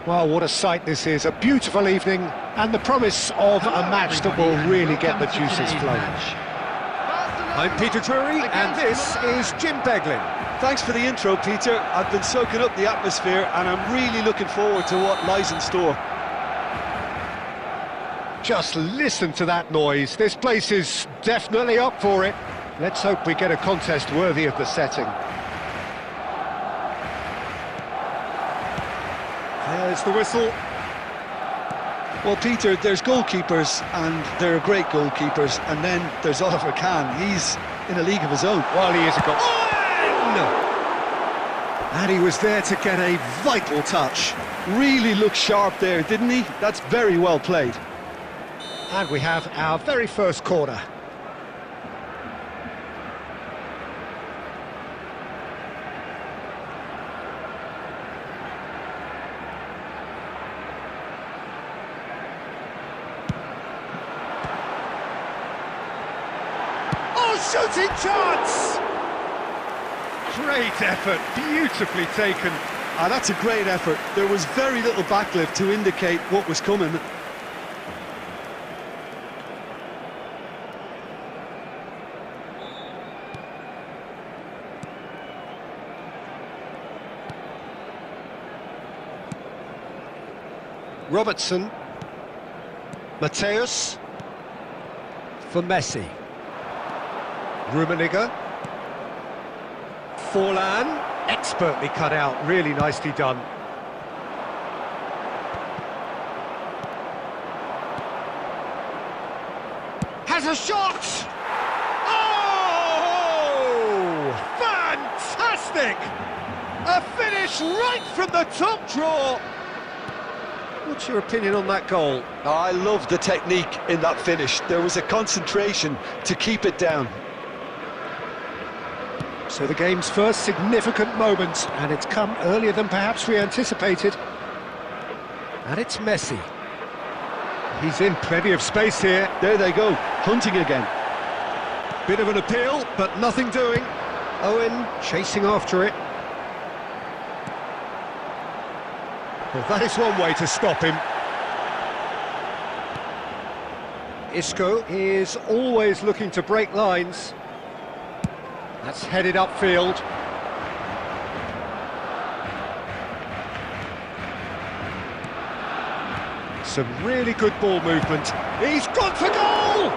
Well, what a sight this is, a beautiful evening, and the promise of a match that will really get the juices flowing. I'm Peter Drury, and this is Jim Beglin. Thanks for the intro, Peter. I've been soaking up the atmosphere, and I'm really looking forward to what lies in store. Just listen to that noise. This place is definitely up for it. Let's hope we get a contest worthy of the setting. There's the whistle. Well, Peter, there's goalkeepers, and there are great goalkeepers, and then there's Oliver Kahn. He's in a league of his own. Well, he is a goal. And he was there to get a vital touch. Really looked sharp there, didn't he? That's very well played. And we have our very first corner. Shooting chance! Great effort, beautifully taken. That's a great effort. There was very little backlift to indicate what was coming. Robertson. Mateus. For Messi. Rummenigge. Forlan, expertly cut out, really nicely done. Has a shot! Oh! Fantastic! A finish right from the top draw! What's your opinion on that goal? I love the technique in that finish. There was a concentration to keep it down. So the game's first significant moment, and it's come earlier than perhaps we anticipated. And it's Messi. He's in plenty of space here. There they go, hunting again. Bit of an appeal, but nothing doing. Owen chasing after it. Well, that is one way to stop him. Isco is always looking to break lines. That's headed upfield. Some really good ball movement. He's gone for goal!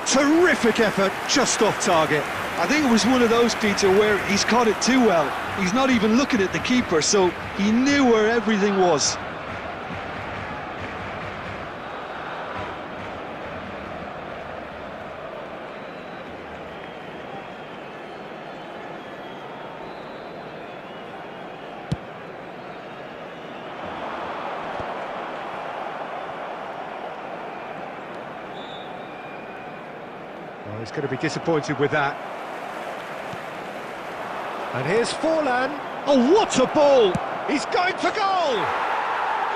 Terrific effort, just off target. I think it was one of those, Peter, where he's caught it too well. He's not even looking at the keeper, so he knew where everything was. Well, he's going to be disappointed with that. And here's Forlan. Oh, what a ball! He's going for goal!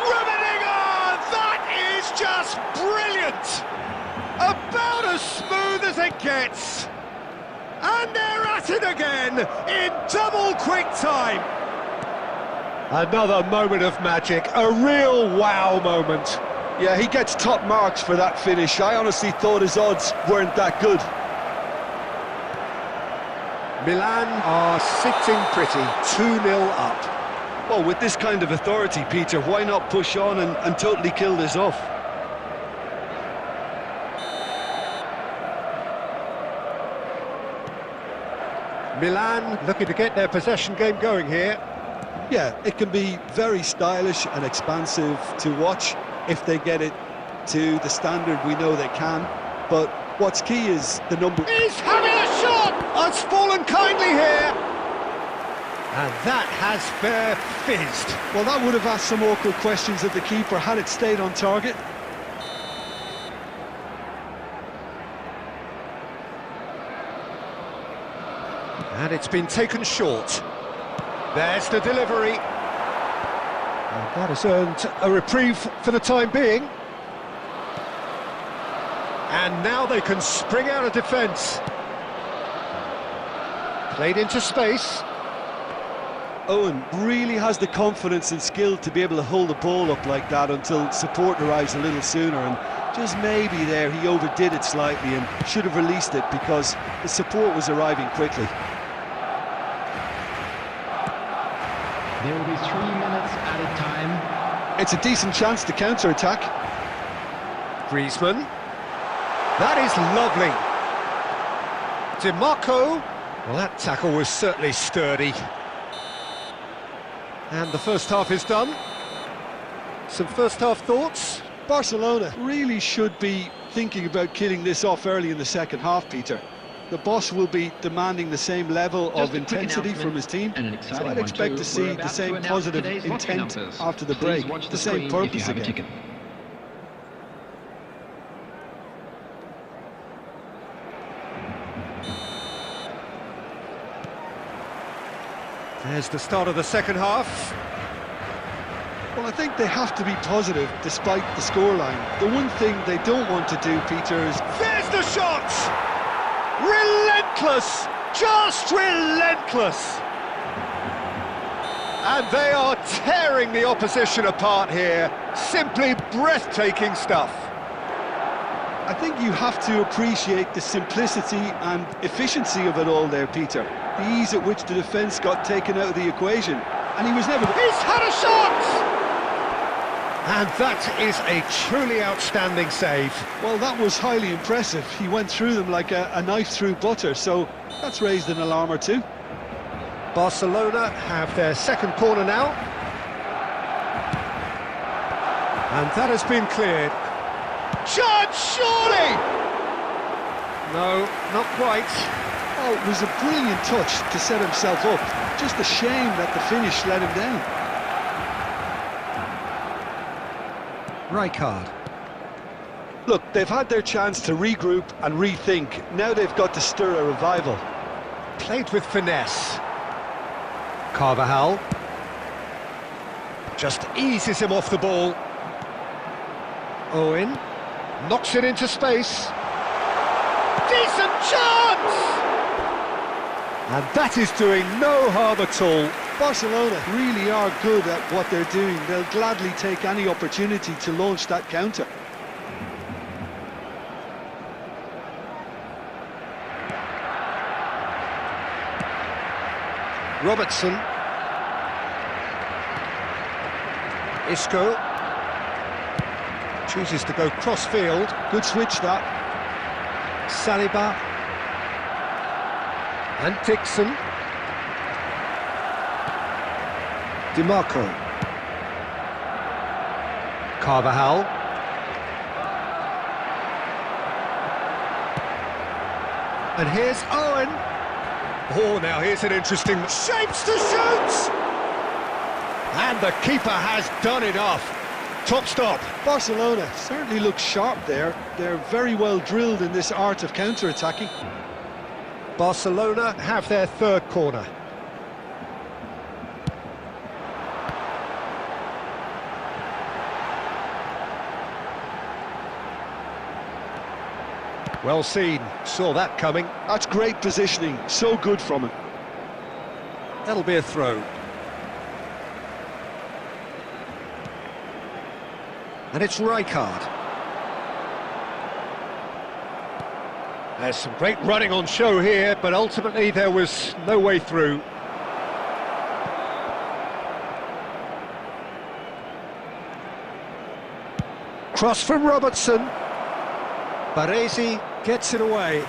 Rummenigge! That is just brilliant! About as smooth as it gets. And they're at it again in double quick time. Another moment of magic, a real wow moment. Yeah, he gets top marks for that finish. I honestly thought his odds weren't that good. Milan are sitting pretty, 2-0 up. Well, with this kind of authority, Peter, why not push on and totally kill this off? Milan looking to get their possession game going here. Yeah, it can be very stylish and expansive to watch if they get it to the standard we know they can. But what's key is the number. He's having a shot! It's fallen kindly here. And that has fair fizzed. Well, that would have asked some awkward questions of the keeper had it stayed on target. And it's been taken short. There's the delivery. And that has earned a reprieve for the time being. And now they can spring out of defence. Played into space. Owen really has the confidence and skill to be able to hold the ball up like that until support arrives a little sooner, and just maybe there he overdid it slightly and should have released it because the support was arriving quickly. There will be 3 minutes added time. It's a decent chance to counter-attack. Griezmann. That is lovely. DiMarco. Well, that tackle was certainly sturdy. And the first half is done. Some first half thoughts? Barcelona really should be thinking about killing this off early in the second half, Peter. The boss will be demanding the same level of intensity from his team, so I'd expect to see the same positive intent after the break, the same purpose again. There's the start of the second half. Well, I think they have to be positive despite the scoreline. The one thing they don't want to do, Peter, is... There's the shot! Relentless! Just relentless! And they are tearing the opposition apart here. Simply breathtaking stuff. I think you have to appreciate the simplicity and efficiency of it all there, Peter. The ease at which the defence got taken out of the equation. And he was never... He's had a shot! And that is a truly outstanding save. Well, that was highly impressive. He went through them like a knife through butter, so that's raised an alarm or two. Barcelona have their second corner now. And that has been cleared. Chance, surely! No, not quite. Oh, it was a brilliant touch to set himself up. Just a shame that the finish let him down. Rijkaard. Look, they've had their chance to regroup and rethink. Now they've got to stir a revival. Played with finesse. Carvajal. Just eases him off the ball. Owen. Knocks it into space. Decent chance! And that is doing no harm at all. Barcelona really are good at what they're doing. They'll gladly take any opportunity to launch that counter. Robertson. Isco. Chooses to go cross-field. Good switch, that. Saliba. And Dixon. DiMarco. Carvajal. And here's Owen. Oh, now here's an interesting... Shapes to shoot! And the keeper has done enough. Top stop. Barcelona certainly looks sharp there. They're very well drilled in this art of counter-attacking. Barcelona have their third corner. Well seen, saw that coming. That's great positioning, so good from him. That'll be a throw. And it's Rijkaard. There's some great running on show here, but ultimately there was no way through. Cross from Robertson. Baresi gets it away.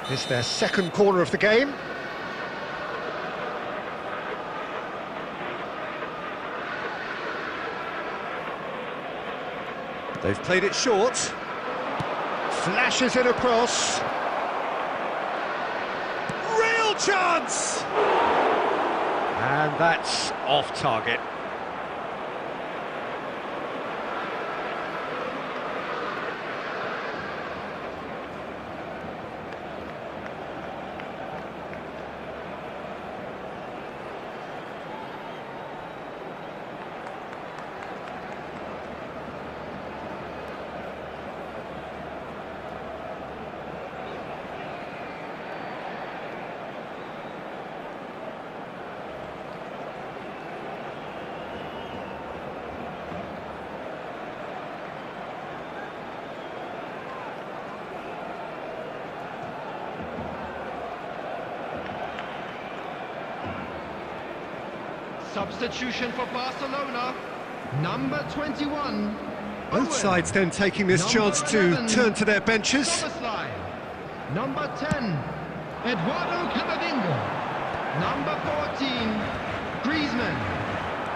It's their second corner of the game. They've played it short. Flashes it across. Real chance! And that's off target. Substitution for Barcelona. Number 21. Both sides then taking this chance to turn to their benches. Number 10, Eduardo Camavinga. Number 14, Griezmann.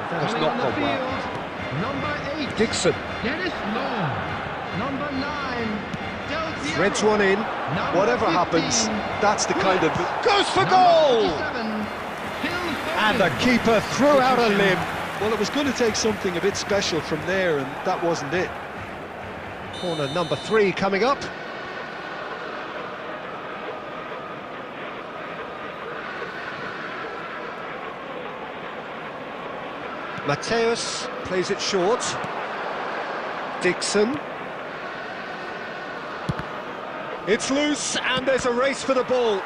That has Coming not on the gone well. field, number 8, Dixon Dennis Law. Number 9, Del Piero. threads one in. Number Whatever 15, happens, that's the kind of... Goes for number goal! 47, Phil And the Foden. keeper threw out a limb. Well, it was going to take something a bit special from there, and that wasn't it. Corner number 3 coming up. Mateus plays it short. Dixon. It's loose, and there's a race for the ball.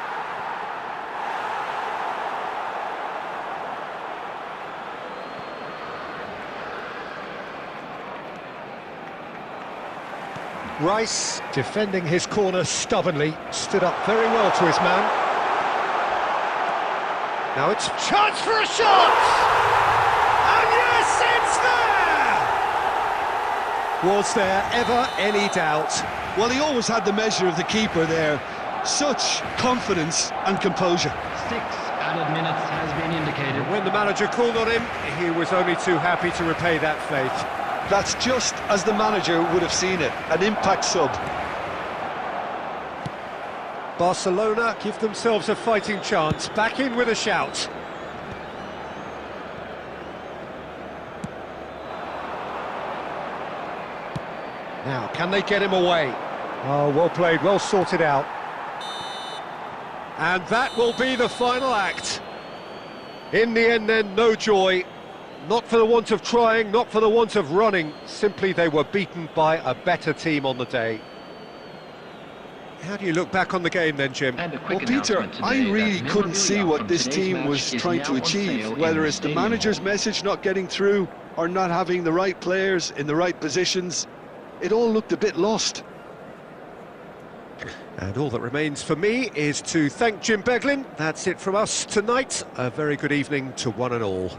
Rice, defending his corner stubbornly, stood up very well to his man. Now it's chance for a shot! And yes, it's there! Was there ever any doubt? Well, he always had the measure of the keeper there. Such confidence and composure. 6 added minutes has been indicated. When the manager called on him, he was only too happy to repay that faith. That's just as the manager would have seen it, an impact sub. Barcelona give themselves a fighting chance, back in with a shout. Now, can they get him away? Oh, well played, well sorted out. And that will be the final act. In the end then, no joy. Not for the want of trying, not for the want of running, simply they were beaten by a better team on the day. How do you look back on the game then, Jim? Well, Peter, I really couldn't see what this team was trying to achieve, whether it's the manager's message not getting through or not having the right players in the right positions. It all looked a bit lost. And all that remains for me is to thank Jim Beglin. That's it from us tonight. A very good evening to one and all.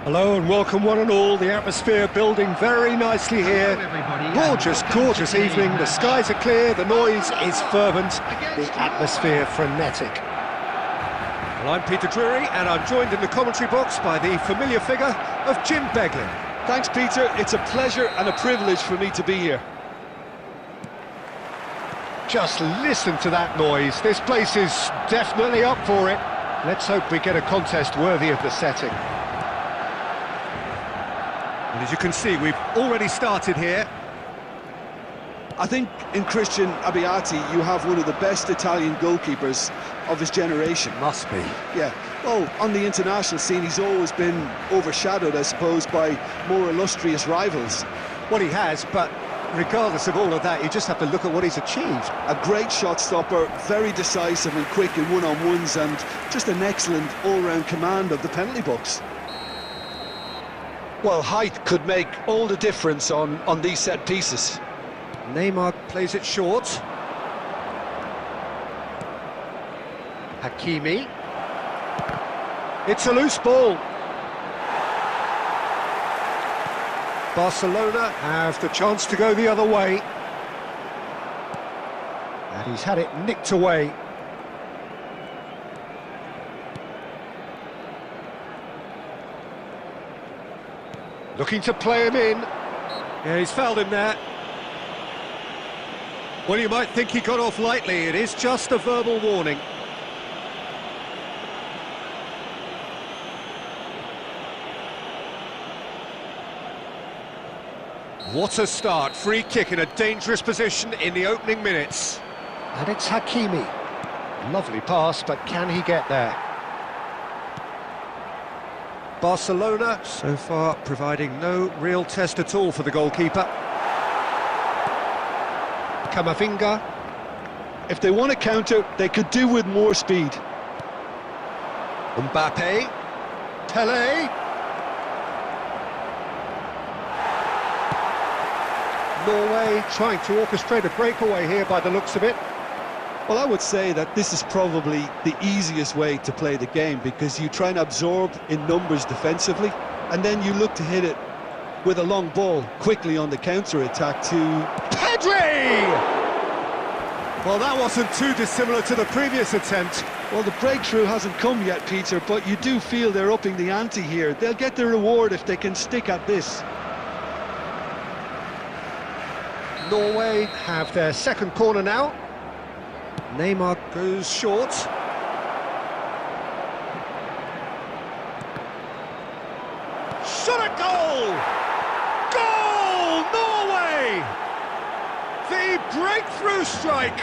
Hello and welcome one and all. The atmosphere building very nicely here. Gorgeous, gorgeous evening. The skies are clear, the noise is fervent, the atmosphere frenetic. Well, I'm Peter Drury and I'm joined in the commentary box by the familiar figure of Jim Beglin. Thanks, Peter. It's a pleasure and a privilege for me to be here. Just listen to that noise. This place is definitely up for it. Let's hope we get a contest worthy of the setting. And as you can see, we've already started here. I think in Christian Abbiati you have one of the best Italian goalkeepers of his generation. Must be. Yeah, well, on the international scene he's always been overshadowed, I suppose, by more illustrious rivals. Well, he has, but regardless of all of that, you just have to look at what he's achieved. A great shot stopper, very decisive and quick in one-on-ones, and just an excellent all-round command of the penalty box. Well, height could make all the difference on these set pieces. Neymar plays it short. Hakimi. It's a loose ball. Barcelona have the chance to go the other way. And he's had it nicked away. Looking to play him in. Yeah, he's fouled him there. Well, you might think he got off lightly. It is just a verbal warning. What a start. Free kick in a dangerous position in the opening minutes. And it's Hakimi. Lovely pass, but can he get there? Barcelona, so far, providing no real test at all for the goalkeeper. Camavinga. If they want to counter, they could do with more speed. Mbappe. Pelé. Norway trying to orchestrate a breakaway here by the looks of it. Well, I would say that this is probably the easiest way to play the game, because you try and absorb in numbers defensively, and then you look to hit it with a long ball quickly on the counter-attack to Pedri! Well, that wasn't too dissimilar to the previous attempt. Well, the breakthrough hasn't come yet, Peter, but you do feel they're upping the ante here. They'll get their reward if they can stick at this. Norway have their second corner now. Neymar goes short. Shot a goal! Goal! Norway! The breakthrough strike!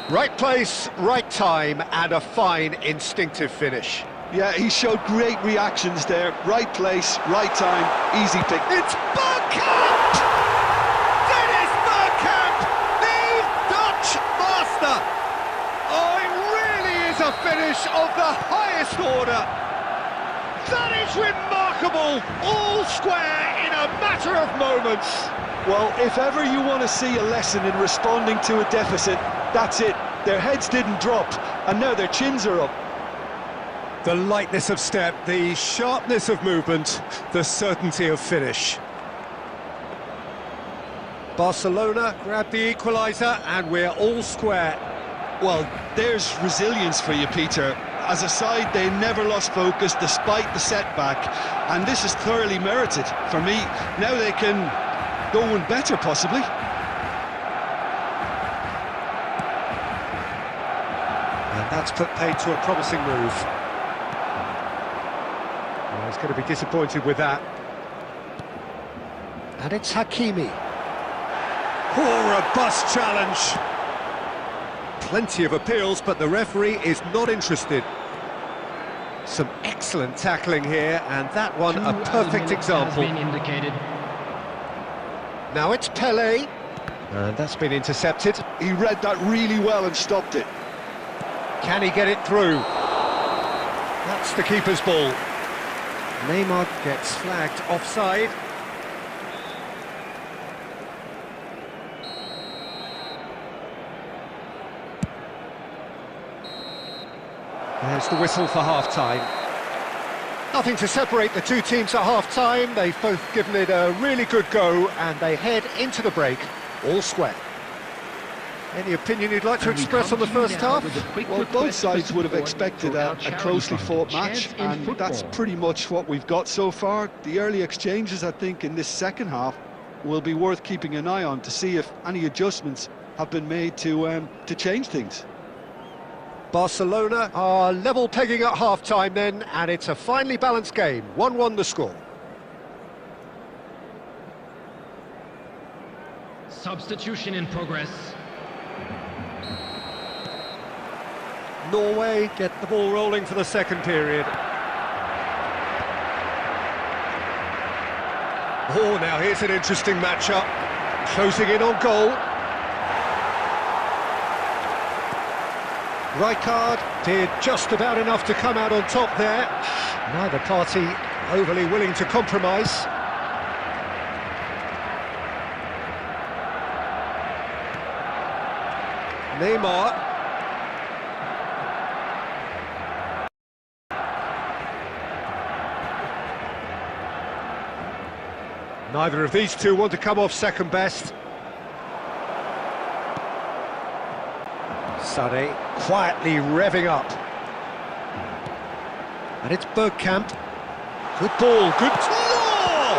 Right place, right time, and a fine instinctive finish. Yeah, he showed great reactions there. Right place, right time, easy pick. It's Bergkamp! Dennis Bergkamp, the Dutch master! Oh, it really is a finish of the highest order. That is remarkable, all square in a matter of moments. Well, if ever you want to see a lesson in responding to a deficit, that's it. Their heads didn't drop, and now their chins are up. The lightness of step, the sharpness of movement, the certainty of finish. Barcelona grab the equaliser, and we're all square. Well, there's resilience for you, Peter. As a side, they never lost focus despite the setback, and this is thoroughly merited. For me, now they can go one better, possibly. And that's put paid to a promising move. Well, he's going to be disappointed with that. And it's Hakimi. Oh, robust challenge. Plenty of appeals, but the referee is not interested. Some excellent tackling here, and that one a perfect example. Now it's Pelé, and that's been intercepted. He read that really well and stopped it. Can he get it through? That's the keeper's ball. Neymar gets flagged offside. There's the whistle for half-time. Nothing to separate the two teams at half-time. They've both given it a really good go, and they head into the break all square. Any opinion you'd like to express on the first half? Well, both sides would have expected a closely fought match, and that's pretty much what we've got so far. The early exchanges, I think, in this second half will be worth keeping an eye on to see if any adjustments have been made to change things. Barcelona are level pegging at half-time then, and it's a finely balanced game. 1-1 the score. Substitution in progress. Norway get the ball rolling for the second period. Oh, now here's an interesting matchup. Closing in on goal. Rijkaard did just about enough to come out on top there. Neither party overly willing to compromise. Neymar. Neither of these two want to come off second best. Sané quietly revving up. And it's Bergkamp. Good ball, good... Oh!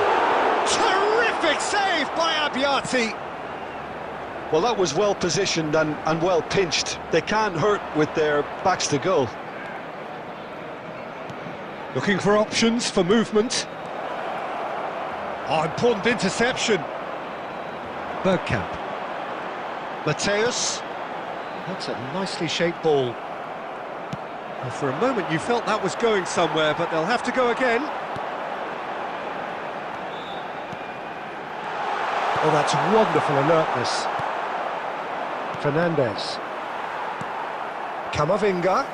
Terrific save by Abbiati. Well, that was well positioned and well pinched. They can't hurt with their backs to goal. Looking for options for movement. Oh, important interception. Bergkamp. Mateus. That's a nicely shaped ball. Well, for a moment you felt that was going somewhere, but they'll have to go again. Oh, that's wonderful alertness. Fernandez. Camavinga.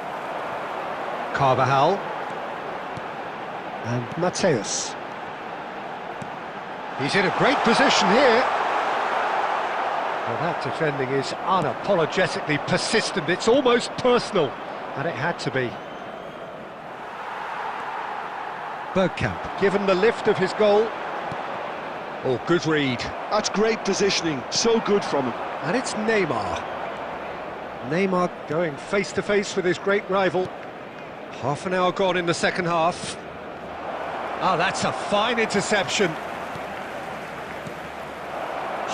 Carvajal. And Mateus. He's in a great position here. Well, that defending is unapologetically persistent. It's almost personal, and it had to be. Bergkamp, given the lift of his goal. Oh, good read. That's great positioning, so good from him. And it's Neymar. Neymar going face-to-face with his great rival. Half an hour gone in the second half. Oh, that's a fine interception.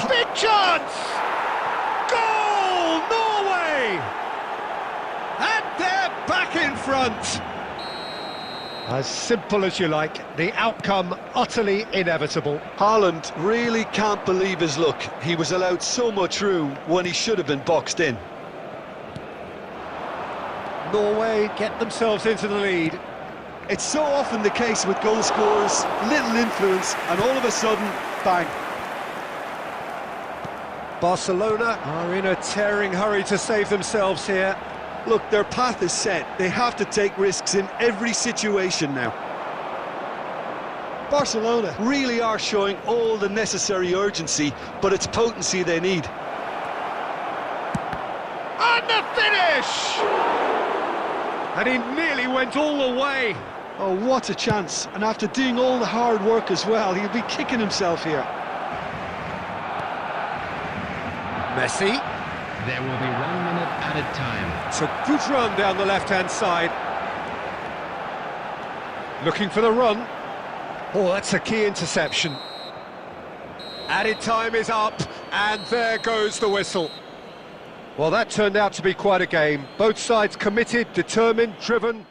Big chance! Goal, Norway! And they're back in front. As simple as you like, the outcome utterly inevitable. Haaland really can't believe his luck. He was allowed so much room when he should have been boxed in. Norway get themselves into the lead. It's so often the case with goal scorers, little influence, and all of a sudden, bang. Barcelona are in a tearing hurry to save themselves here. Look, their path is set. They have to take risks in every situation now. Barcelona really are showing all the necessary urgency, but it's potency they need. And the finish! And he nearly went all the way. Oh, what a chance. And after doing all the hard work as well, he'll be kicking himself here. Messi. There will be 1 minute added time. It's a good run down the left-hand side. Looking for the run. Oh, that's a key interception. Added time is up, and there goes the whistle. Well, that turned out to be quite a game. Both sides committed, determined, driven.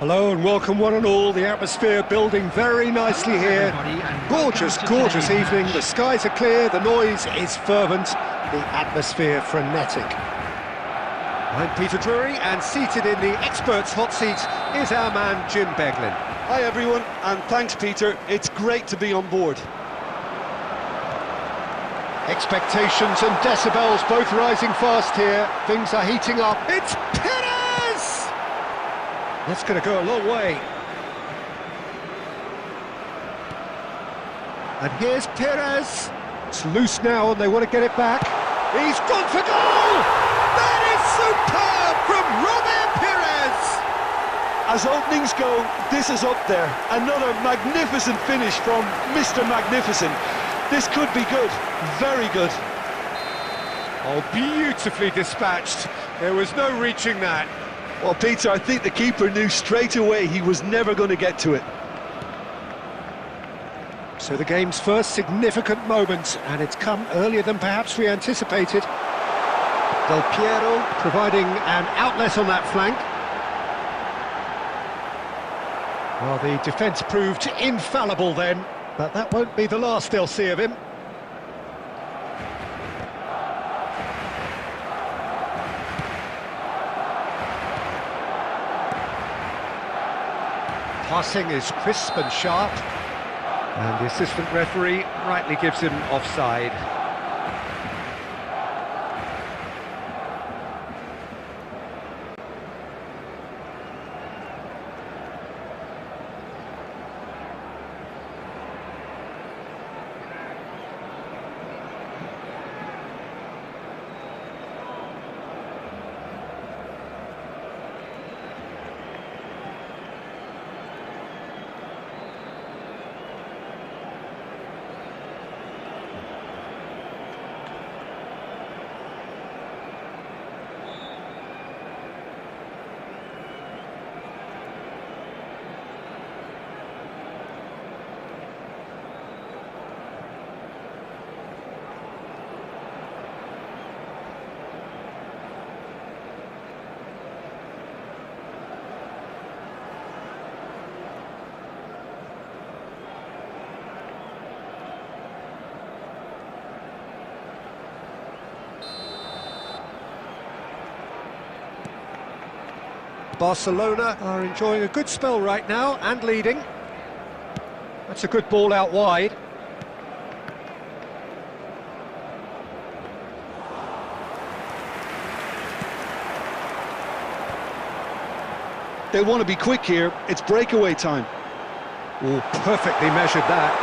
Hello and welcome one and all. The atmosphere building very nicely here. Gorgeous, gorgeous evening. The skies are clear, the noise is fervent, the atmosphere frenetic. I'm Peter Drury, and seated in the experts' hot seat is our man Jim Beglin. Hi everyone, and thanks Peter. It's great to be on board. Expectations and decibels both rising fast here. Things are heating up. It's Perez! That's going to go a long way. And here's Perez. It's loose now and they want to get it back. He's gone for goal! That is superb from Robert Perez! As openings go, this is up there. Another magnificent finish from Mr. Magnificent. This could be good, very good. Oh, beautifully dispatched. There was no reaching that. Well, Peter, I think the keeper knew straight away he was never going to get to it. So the game's first significant moment, and it's come earlier than perhaps we anticipated. Del Piero providing an outlet on that flank. Well, the defence proved infallible then, but that won't be the last they'll see of him. Passing is crisp and sharp, and the assistant referee rightly gives him offside. Barcelona are enjoying a good spell right now and leading. That's a good ball out wide. They want to be quick here. It's breakaway time. Oh, perfectly measured that.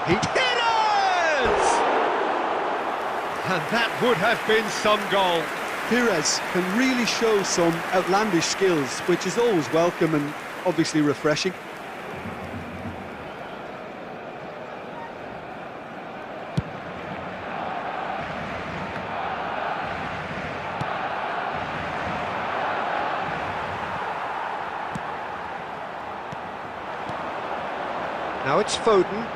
He hit it! And that would have been some goal. Perez can really show some outlandish skills, which is always welcome and obviously refreshing. Now it's Foden,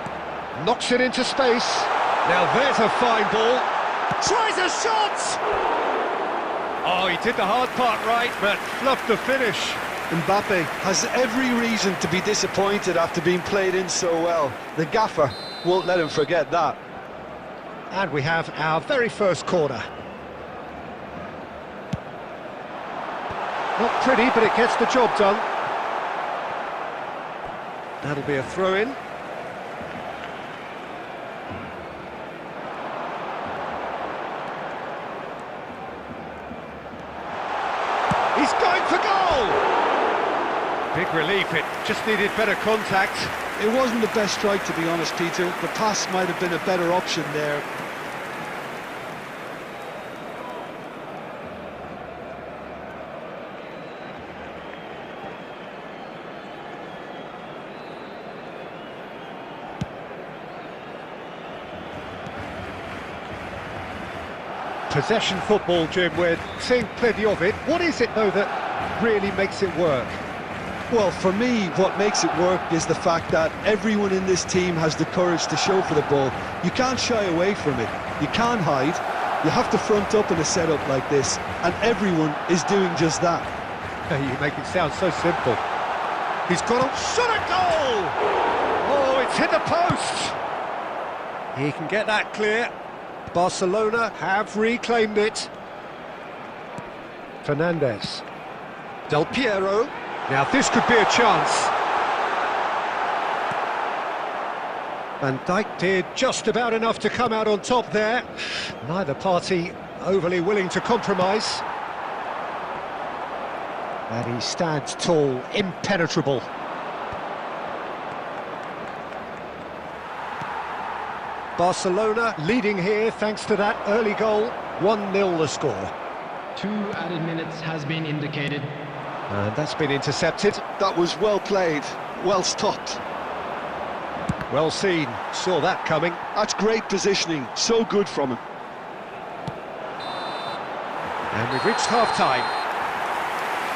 knocks it into space. Now there's a fine ball. Tries a shot! Oh, he did the hard part right, but fluffed the finish. Mbappe has every reason to be disappointed after being played in so well. The gaffer won't let him forget that. And we have our very first corner. Not pretty, but it gets the job done. That'll be a throw-in. He's going for goal! Big relief, it just needed better contact. It wasn't the best strike, to be honest, Peter. The pass might have been a better option there. Possession football, Jim, we're seeing plenty of it. What is it, though, that really makes it work? Well, for me, what makes it work is the fact that everyone in this team has the courage to show for the ball. You can't shy away from it. You can't hide. You have to front up in a setup like this, and everyone is doing just that. You make it sound so simple. He's got a shot at goal! Oh, it's hit the post! He can get that clear. Barcelona have reclaimed it. Fernandez. Del Piero. Now this could be a chance. Van Dijk did just about enough to come out on top there. Neither party overly willing to compromise. And he stands tall, impenetrable. Barcelona leading here thanks to that early goal. 1-0 the score. 2 added minutes has been indicated. And that's been intercepted. That was well played, well stopped. Well seen, saw that coming. That's great positioning, so good from him. And we've reached half-time.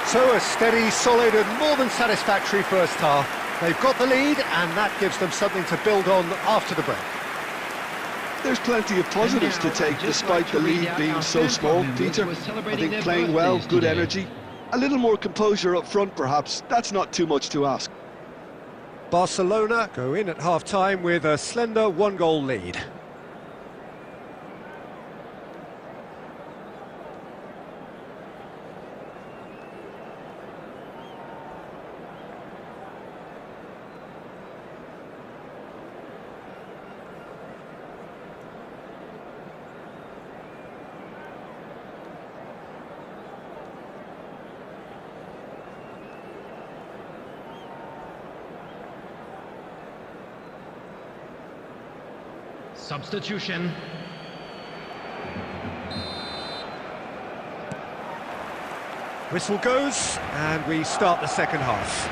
So a steady, solid and more than satisfactory first half. They've got the lead and that gives them something to build on after the break. There's plenty of positives to take despite the lead being so small, Peter. I think playing well, good energy. A little more composure up front perhaps, that's not too much to ask. Barcelona go in at half-time with a slender 1-goal lead. Substitution. Whistle goes, and we start the second half.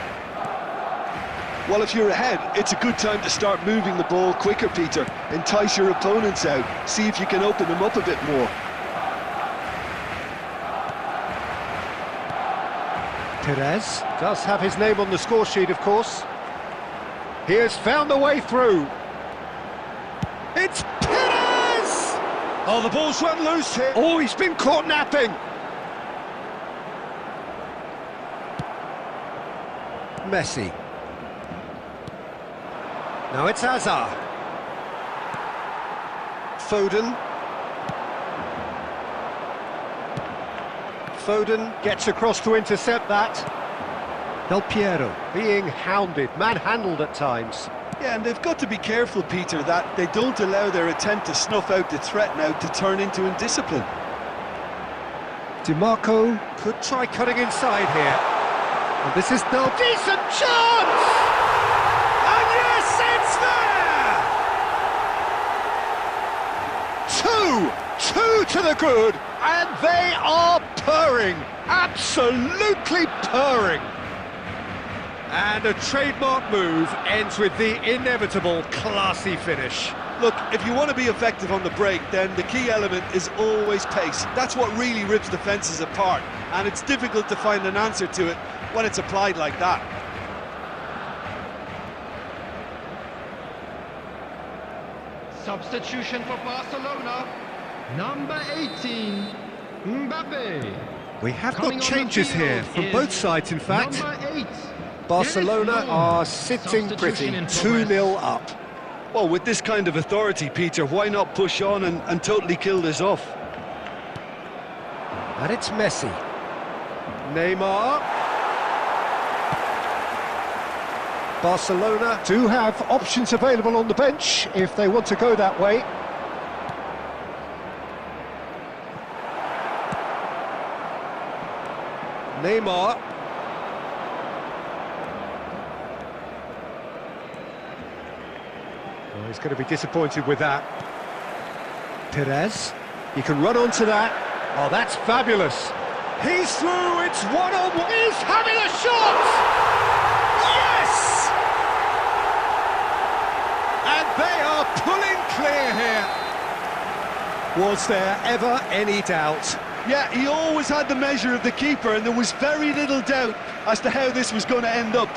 Well, if you're ahead, it's a good time to start moving the ball quicker, Peter. Entice your opponents out, see if you can open them up a bit more. Perez does have his name on the score sheet, of course. He has found the way through. It's Perez! Oh, the ball's run loose here. Oh, he's been caught napping. Messi. Now it's Hazard. Foden. Foden gets across to intercept that. Del Piero being hounded, manhandled at times. Yeah, and they've got to be careful, Peter, that they don't allow their attempt to snuff out the threat now to turn into indiscipline. DiMarco could try cutting inside here. And this is no decent chance! And yes, it's there! Two to the good, and they are purring, absolutely purring. And a trademark move ends with the inevitable classy finish. Look, if you want to be effective on the break, then the key element is always pace. That's what really rips defences apart, and it's difficult to find an answer to it when it's applied like that. Substitution for Barcelona. Number 18, Mbappe. We have got changes here from both sides, in fact. Number 8. Barcelona are sitting pretty, 2-0 up. Well, with this kind of authority, Peter, why not push on and totally kill this off? And it's Messi. Neymar. Barcelona do have options available on the bench if they want to go that way. Neymar. Oh, he's going to be disappointed with that. Perez. He can run onto that. Oh, that's fabulous. He's through, it's one-on-one. He's having a shot! Yes! And they are pulling clear here. Was there ever any doubt? Yeah, he always had the measure of the keeper, and there was very little doubt as to how this was going to end up.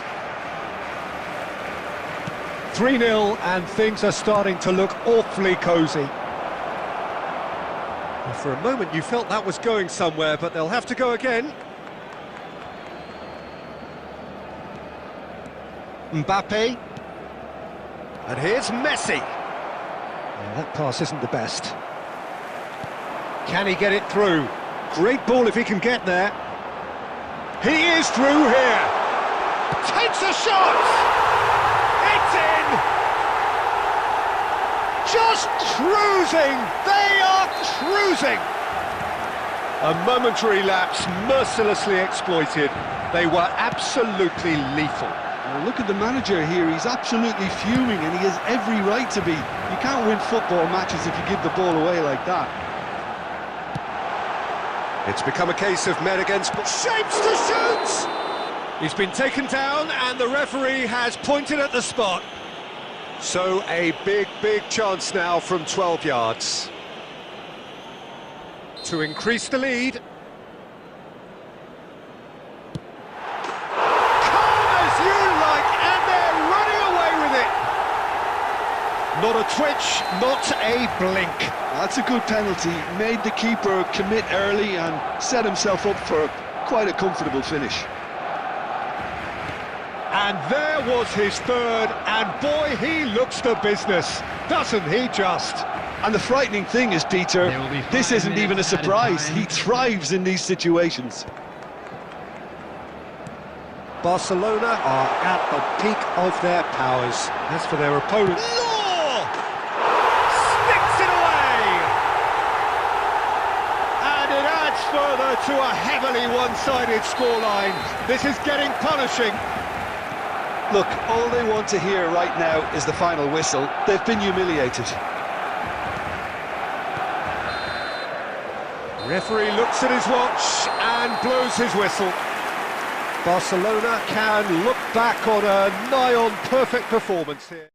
3-0, and things are starting to look awfully cosy. For a moment you felt that was going somewhere, but they'll have to go again. Mbappe. And here's Messi. Yeah, that pass isn't the best. Can he get it through? Great ball if he can get there. He is through here. Takes a shot! It's in! Just cruising! They are cruising! A momentary lapse mercilessly exploited. They were absolutely lethal. Well, look at the manager here, he's absolutely fuming and he has every right to be. You can't win football matches if you give the ball away like that. It's become a case of men against... Shapes to shoot! He's been taken down and the referee has pointed at the spot. So a big chance now from 12 yards. To increase the lead. Calm as you like, and they're running away with it. Not a twitch, not a blink. That's a good penalty, made the keeper commit early and set himself up for quite a comfortable finish. And there was his third, and boy, he looks the business, doesn't he just? And the frightening thing is, Peter, this isn't even a surprise. He thrives in these situations. Barcelona are at the peak of their powers. As for their opponent... Law! Sticks it away! And it adds further to a heavily one-sided scoreline. This is getting punishing. Look, all they want to hear right now is the final whistle. They've been humiliated. Referee looks at his watch and blows his whistle. Barcelona can look back on a nigh-on perfect performance here.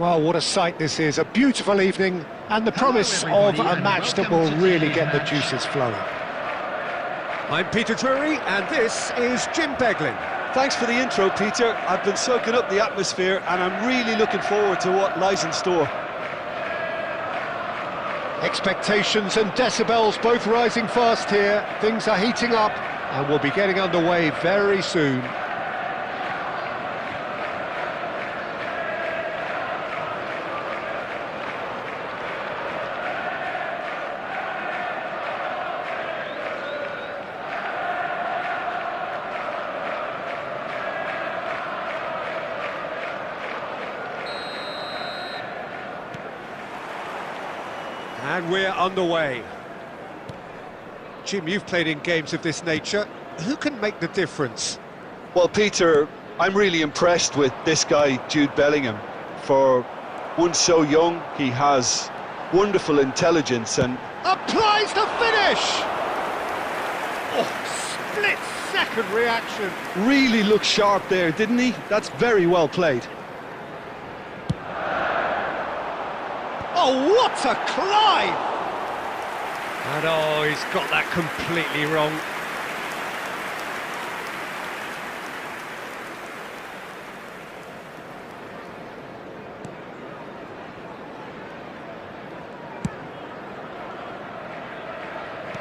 Well, what a sight this is, a beautiful evening, and the promise of a match that will really get the juices flowing. I'm Peter Drury, and this is Jim Beglin. Thanks for the intro, Peter. I've been soaking up the atmosphere, and I'm really looking forward to what lies in store. Expectations and decibels both rising fast here. Things are heating up, and we'll be getting underway very soon. And we're underway. Jim, you've played in games of this nature. Who can make the difference? Well, Peter, I'm really impressed with this guy, Jude Bellingham. For one so young, he has wonderful intelligence and... applies the finish! Oh, split-second reaction. Really looked sharp there, didn't he? That's very well played. Oh, what a climb! And oh, he's got that completely wrong.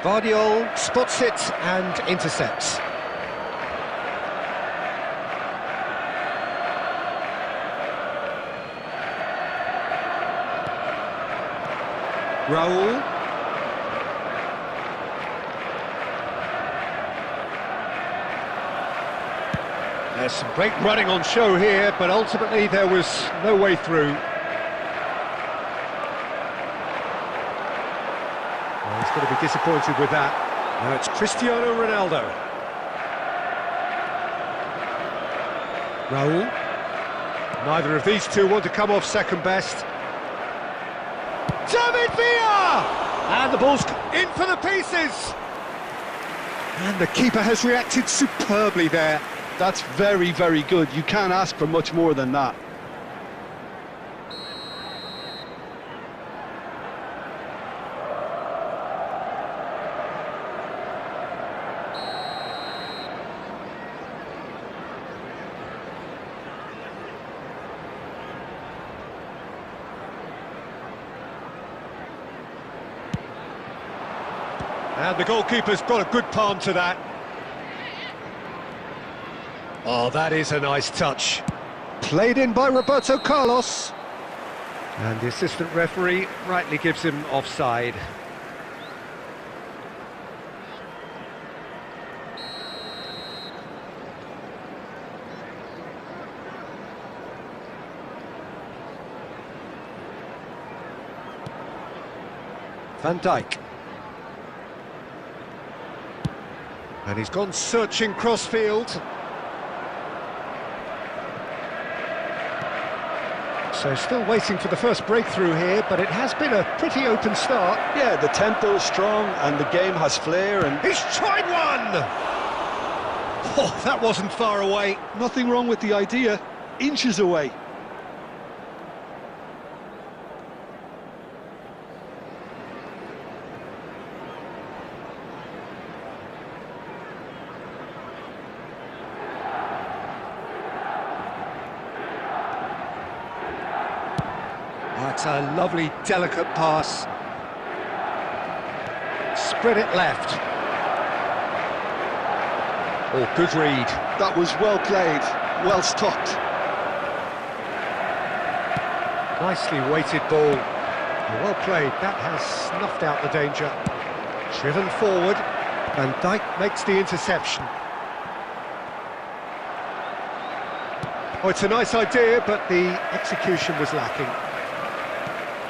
Vardiol spots it and intercepts. Raul. There's some great running on show here, but ultimately there was no way through. Well, he's going to be disappointed with that. Now it's Cristiano Ronaldo. Raul. Neither of these two want to come off second best. David Villa! And the ball's in for the pieces! And the keeper has reacted superbly there. That's very, very good. You can't ask for much more than that. And the goalkeeper's got a good palm to that. Oh, that is a nice touch. Played in by Roberto Carlos. And the assistant referee rightly gives him offside. Van Dijk. And he's gone searching crossfield. So still waiting for the first breakthrough here, but it has been a pretty open start. Yeah, the tempo is strong and the game has flair and... he's tried one! Oh, that wasn't far away. Nothing wrong with the idea. Inches away. That's a lovely, delicate pass. Spread it left. Oh, good read. That was well played, well stopped. Nicely weighted ball. Well played, that has snuffed out the danger. Driven forward, Van Dijk makes the interception. Oh, it's a nice idea, but the execution was lacking.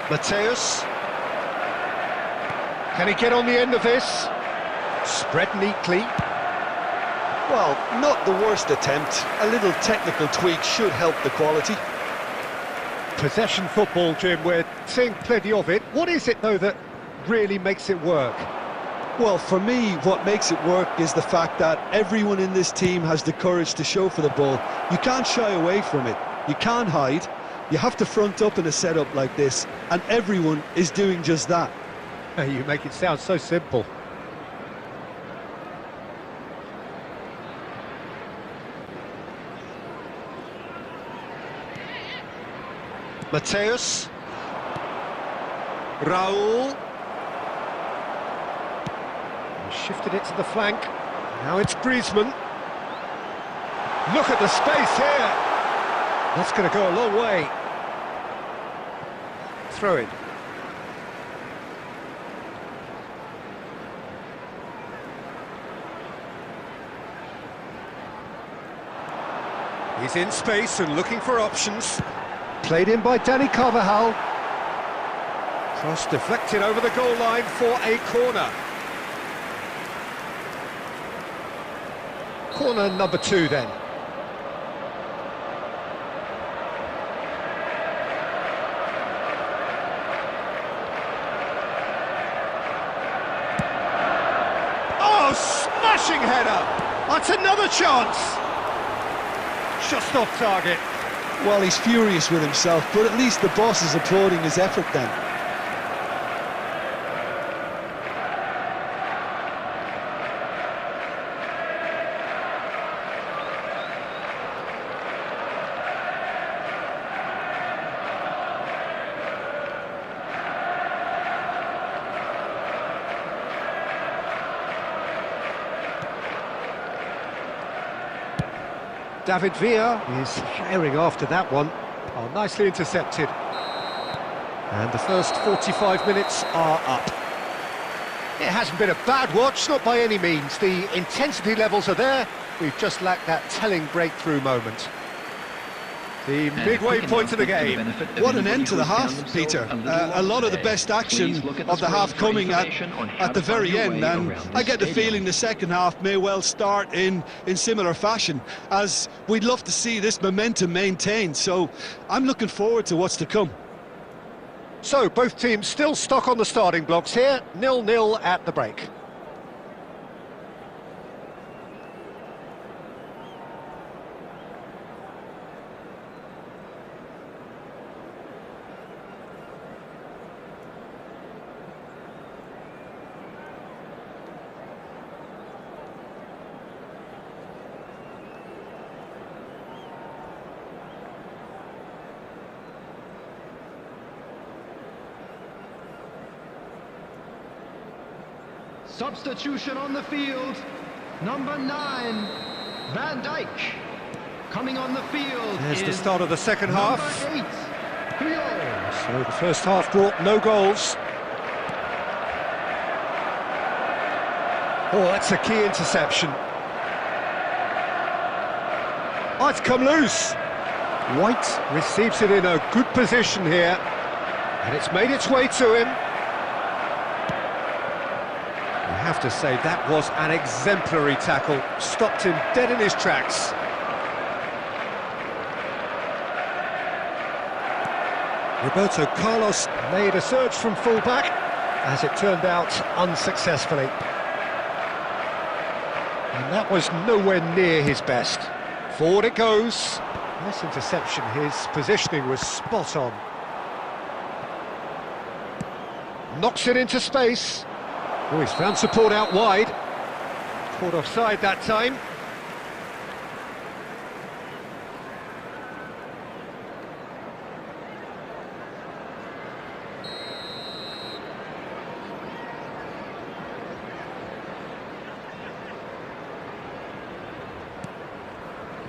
Mateus. Can he get on the end of this? Spread neatly. Well, not the worst attempt. A little technical tweak should help the quality. Possession football, Jim, we're seeing plenty of it. What is it, though, that really makes it work? Well, for me, what makes it work is the fact that everyone in this team has the courage to show for the ball. You can't shy away from it. You can't hide. You have to front up in a setup like this, and everyone is doing just that. You make it sound so simple. Mateus. Raul. Shifted it to the flank. Now it's Griezmann. Look at the space here. That's going to go a long way. Throw it. He's in space and looking for options. Played in by Danny Carvajal. Cross deflected over the goal line for a corner. Corner number 2 then. Oh, smashing header! That's another chance! Just off target. Well, he's furious with himself, but at least the boss is applauding his effort then. David Villa is firing after that one. Oh, nicely intercepted. And the first 45 minutes are up. It hasn't been a bad watch, not by any means. The intensity levels are there. We've just lacked that telling breakthrough moment. The midway point of the game. What an end to the half, Peter. A lot of the best action of the half coming at the very end, and I get the feeling the second half may well start in similar fashion, as we'd love to see this momentum maintained, so I'm looking forward to what's to come. So, both teams still stuck on the starting blocks here, 0-0 at the break. Substitution on the field, number 9, Van Dijk. Coming on the field. There's the start of the second half. 8, Puyol. So the first half brought no goals. Oh, that's a key interception. Oh, it's come loose. White receives it in a good position here, and it's made its way to him. I have to say, that was an exemplary tackle. Stopped him dead in his tracks. Roberto Carlos made a surge from full-back, as it turned out, unsuccessfully. And that was nowhere near his best. Forward it goes. Nice interception, his positioning was spot on. Knocks it into space. Oh, he's found support out wide. Caught offside that time.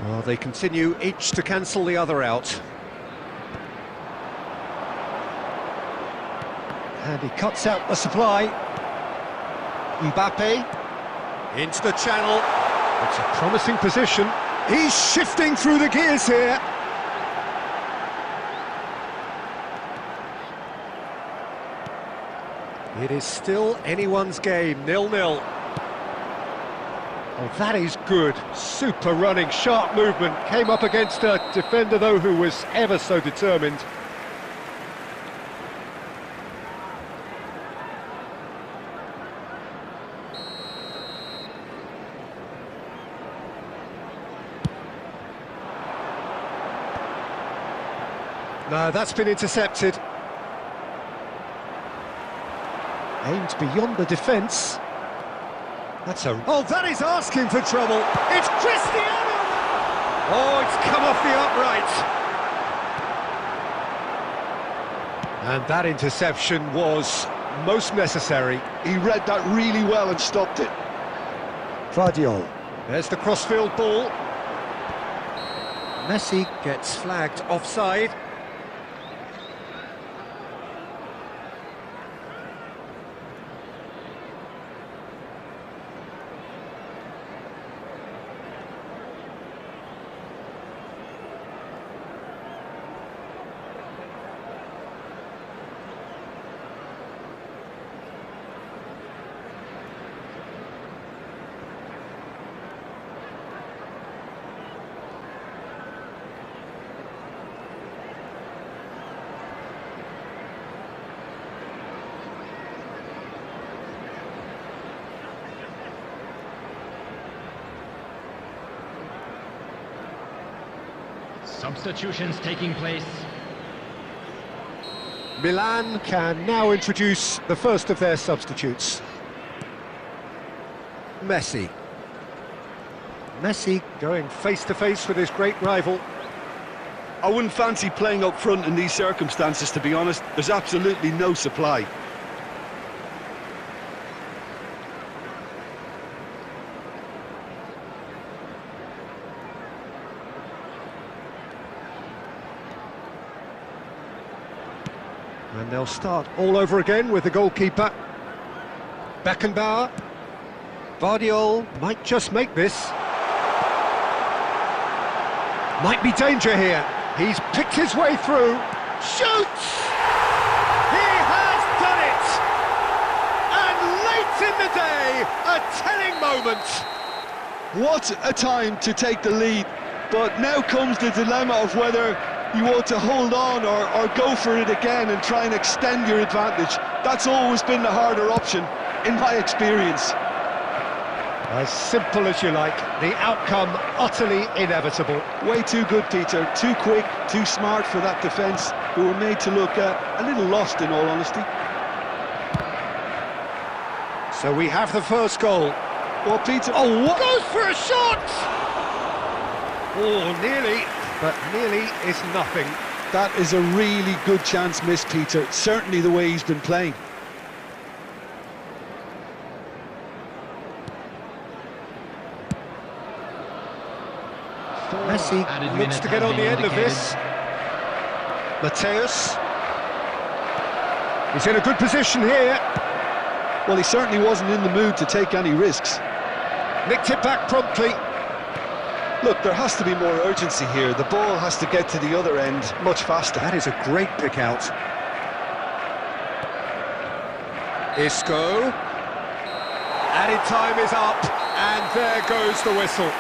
Well, they continue each to cancel the other out. And he cuts out the supply. Mbappe into the channel. It's a promising position. He's shifting through the gears here. It is still anyone's game, 0-0. Oh, that is good. Super running, sharp movement. Came up against a defender, though, who was ever so determined. No, that's been intercepted. Aimed beyond the defence. That's a... Oh, that is asking for trouble. It's Cristiano! Oh, it's come off the upright. And that interception was most necessary. He read that really well and stopped it. Vardiol. There's the crossfield ball. Messi gets flagged offside. Substitutions taking place. Milan can now introduce the first of their substitutes. Messi. Messi going face-to-face with his great rival. I wouldn't fancy playing up front in these circumstances, to be honest. There's absolutely no supply. And they'll start all over again with the goalkeeper. Beckenbauer. Vardiol might just make this. Might be danger here. He's picked his way through. Shoots! He has done it! And late in the day, a telling moment. What a time to take the lead. But now comes the dilemma of whether you want to hold on or go for it again and try and extend your advantage. That's always been the harder option, in my experience. As simple as you like, the outcome utterly inevitable. Way too good, Peter. Too quick, too smart for that defence, who were made to look a little lost, in all honesty. So we have the first goal. Well, Peter... Oh, what? Goes for a shot! Oh, nearly. But nearly is nothing. That is a really good chance missed, Peter. Certainly the way he's been playing. Messi looks to get on the end of this. Mateus. He's in a good position here. Well, he certainly wasn't in the mood to take any risks. Nicked it back promptly. Look, there has to be more urgency here. The ball has to get to the other end much faster. That is a great pick out. Isco. Added time is up, and there goes the whistle.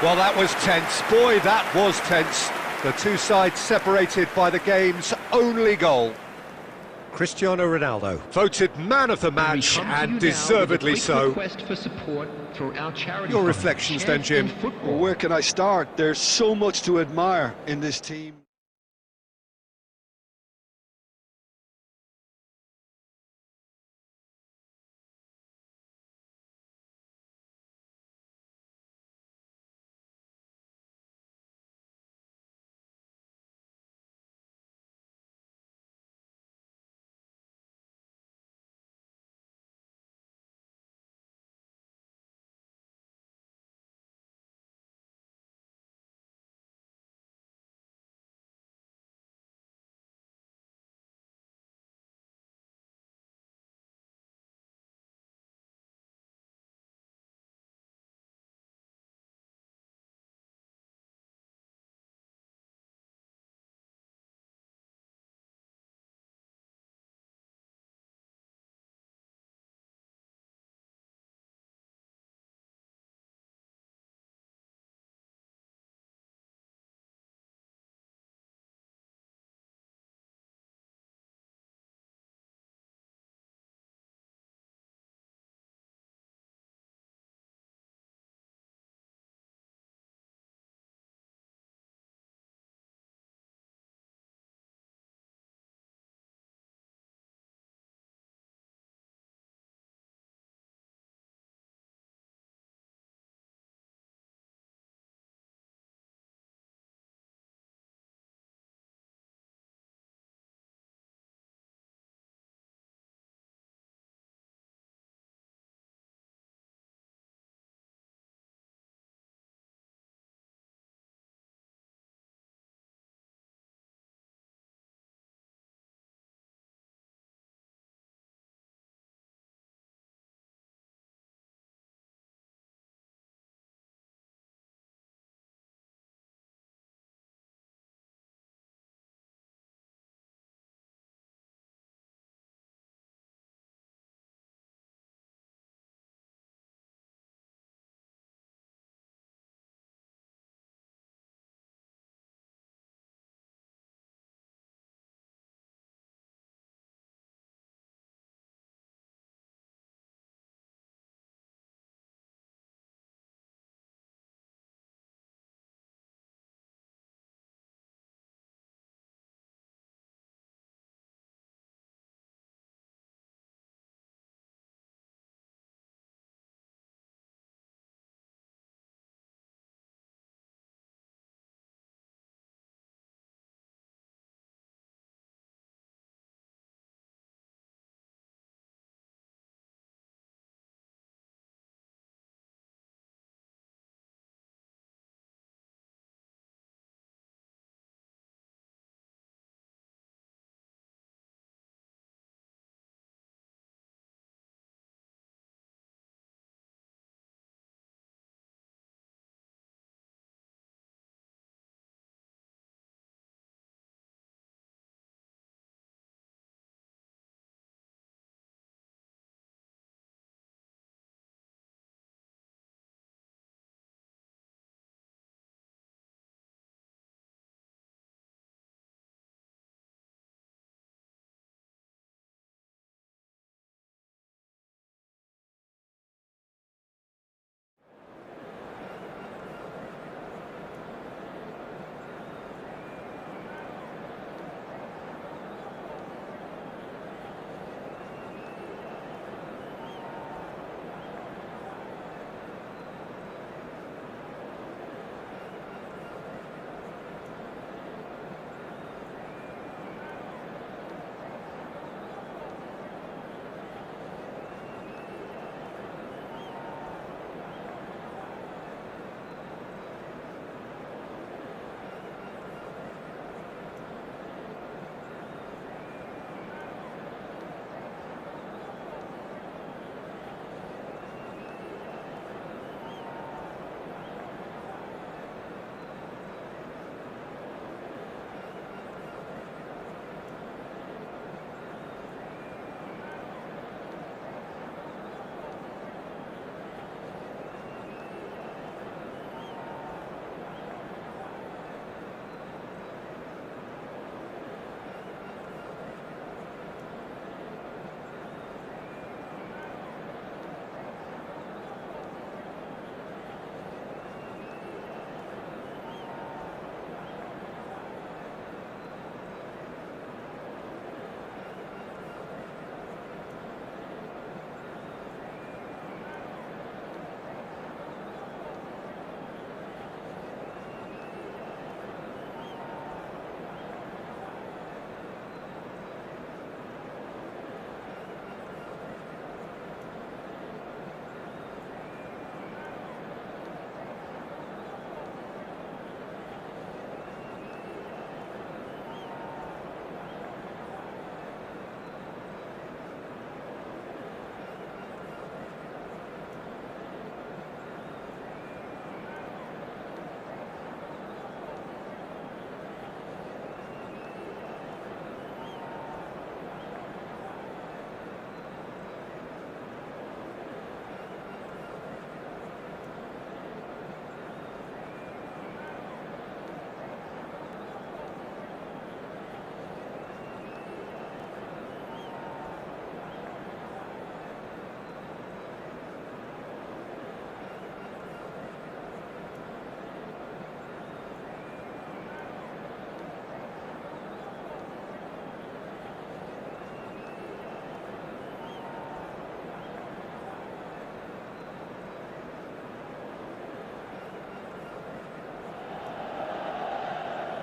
Well, that was tense. Boy, that was tense. The two sides separated by the game's only goal. Cristiano Ronaldo, voted man of the match, and deservedly so. Your reflections then, Jim? Well, where can I start? There's so much to admire in this team.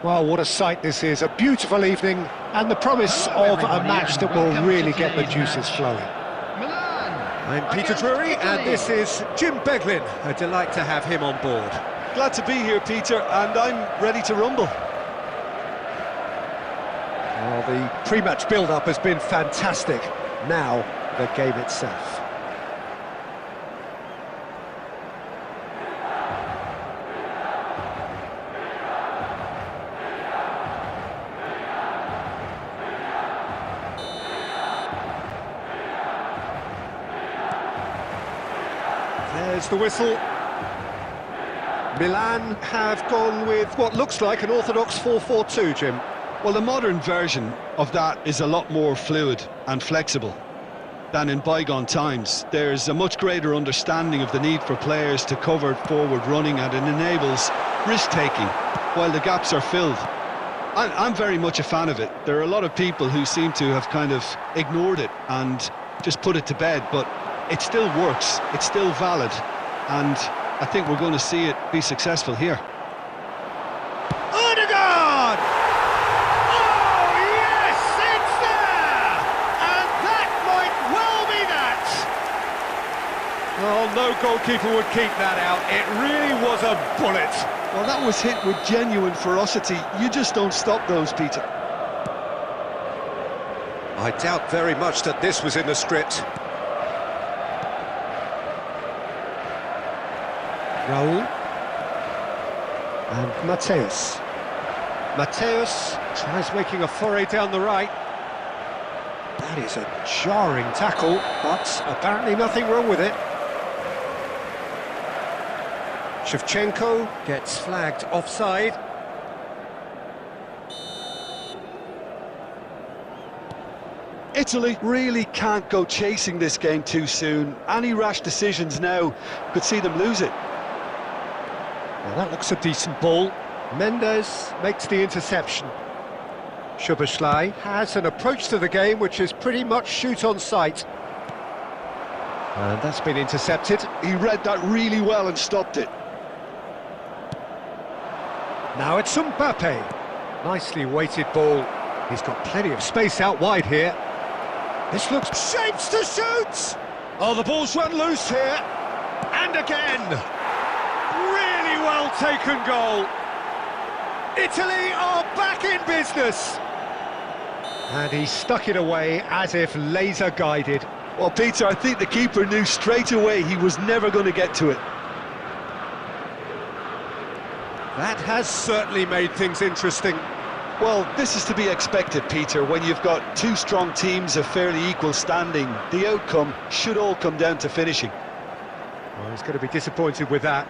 Well, what a sight this is. A beautiful evening and the promise of a match that will really get the juices flowing. I'm Peter Drury and this is Jim Beglin. A delight to have him on board. Glad to be here, Peter, and I'm ready to rumble. Well, the pre-match build-up has been fantastic. Now, the game itself. There's the whistle. Milan have gone with what looks like an orthodox 4-4-2, Jim. Well, the modern version of that is a lot more fluid and flexible than in bygone times. There's a much greater understanding of the need for players to cover forward running, and it enables risk-taking while the gaps are filled. I'm very much a fan of it. There are a lot of people who seem to have kind of ignored it and just put it to bed, but it still works, it's still valid, and I think we're going to see it be successful here. Odegaard! Oh, yes, it's there! And that might well be that! Oh, no goalkeeper would keep that out. It really was a bullet. Well, that was hit with genuine ferocity. You just don't stop those, Peter. I doubt very much that this was in the script. Raul and Mateus. Mateus tries making a foray down the right. That is a jarring tackle, but apparently nothing wrong with it. Shevchenko gets flagged offside. Italy really can't go chasing this game too soon. Any rash decisions now could see them lose it. Well, that looks a decent ball. Mendes makes the interception. Szoboszlai has an approach to the game which is pretty much shoot on sight. And that's been intercepted. He read that really well and stopped it. Now it's Mbappe. Nicely weighted ball. He's got plenty of space out wide here. This looks shapes to shoot! Oh, the ball's run loose here. And again! Really well taken goal. Italy are back in business. And he stuck it away as if laser guided. Well, Peter, I think the keeper knew straight away he was never going to get to it. That has certainly made things interesting. Well, this is to be expected, Peter. When you've got two strong teams of fairly equal standing, the outcome should all come down to finishing. Well, he's going to be disappointed with that.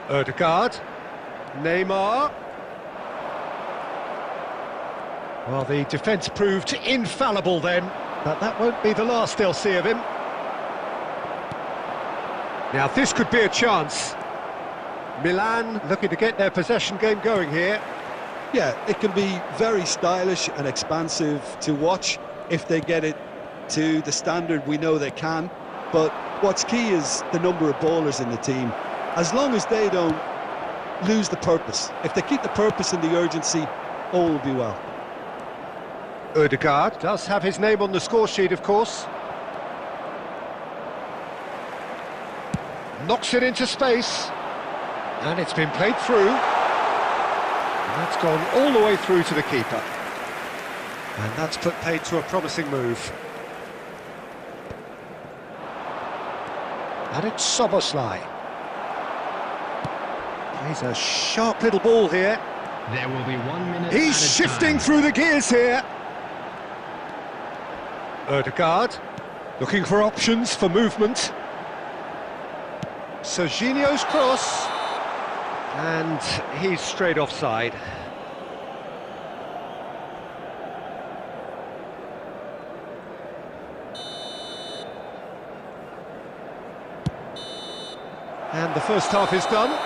Odegaard, Neymar. Well, the defence proved infallible then, but that won't be the last they'll see of him. Now this could be a chance. Milan looking to get their possession game going here. Yeah, it can be very stylish and expansive to watch if they get it to the standard we know they can. But what's key is the number of ballers in the team. As long as they don't lose the purpose, if they keep the purpose and the urgency, all will be well. Odegaard does have his name on the score sheet, of course. Knocks it into space. And it's been played through. And that's gone all the way through to the keeper. And that's put paid to a promising move. And it's Szoboszlai. Plays a sharp little ball here. There will be 1 minute. He's shifting through the gears here. Odegaard looking for options for movement. Serginho's cross. And he's straight offside. And the first half is done.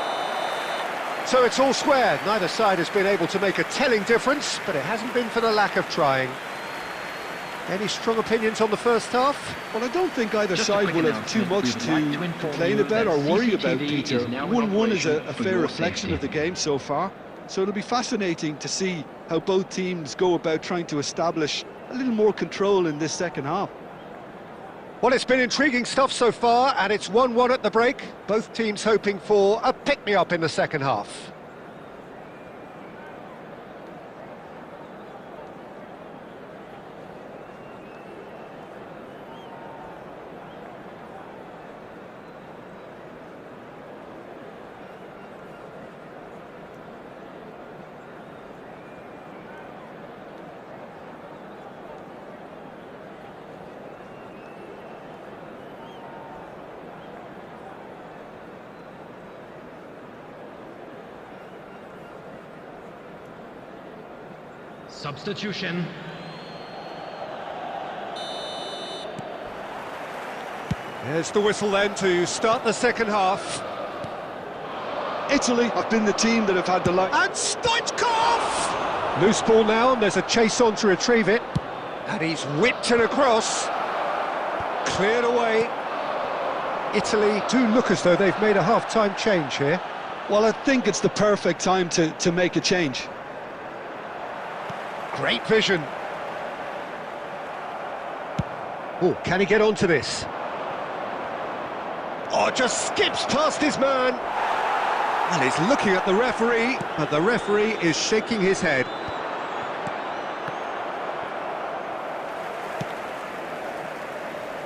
So it's all square. Neither side has been able to make a telling difference, but it hasn't been for the lack of trying. Any strong opinions on the first half? Well, I don't think either side will have too much to complain about or worry about, Peter. 1-1 is a fair reflection of the game so far. So it'll be fascinating to see how both teams go about trying to establish a little more control in this second half. Well, it's been intriguing stuff so far, and it's 1-1 at the break. Both teams hoping for a pick-me-up in the second half. Substitution. There's the whistle then to start the second half. Italy have been the team that have had the line. And Stoichkov! Loose ball now, and there's a chase on to retrieve it. And he's whipped it across. Cleared away. Italy do look as though they've made a half-time change here. Well, I think it's the perfect time to make a change. Great vision. Oh, can he get onto this? Oh, just skips past his man. And he's looking at the referee, but the referee is shaking his head.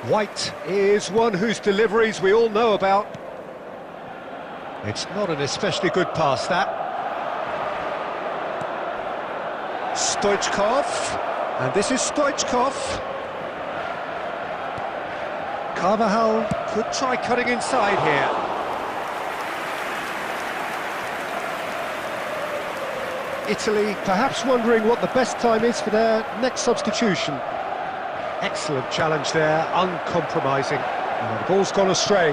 White is one whose deliveries we all know about. It's not an especially good pass, that. Stoichkov, and this is Stoichkov. Carvajal could try cutting inside here. Italy perhaps wondering what the best time is for their next substitution. Excellent challenge there, uncompromising. And the ball's gone astray.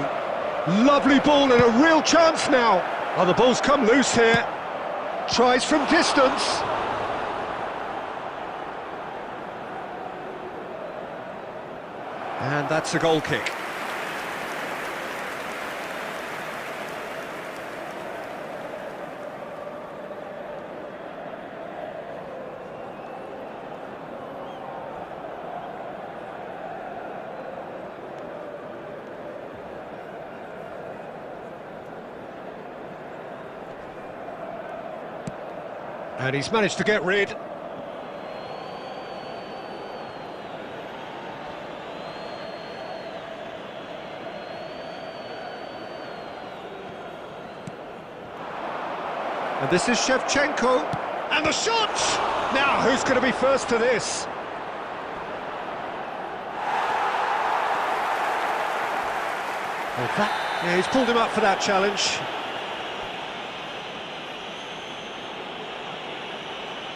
Lovely ball and a real chance now. Oh, the ball's come loose here. Tries from distance. And that's a goal kick. And he's managed to get rid. And this is Shevchenko, and the shot! Now, who's going to be first to this? Yeah, he's pulled him up for that challenge.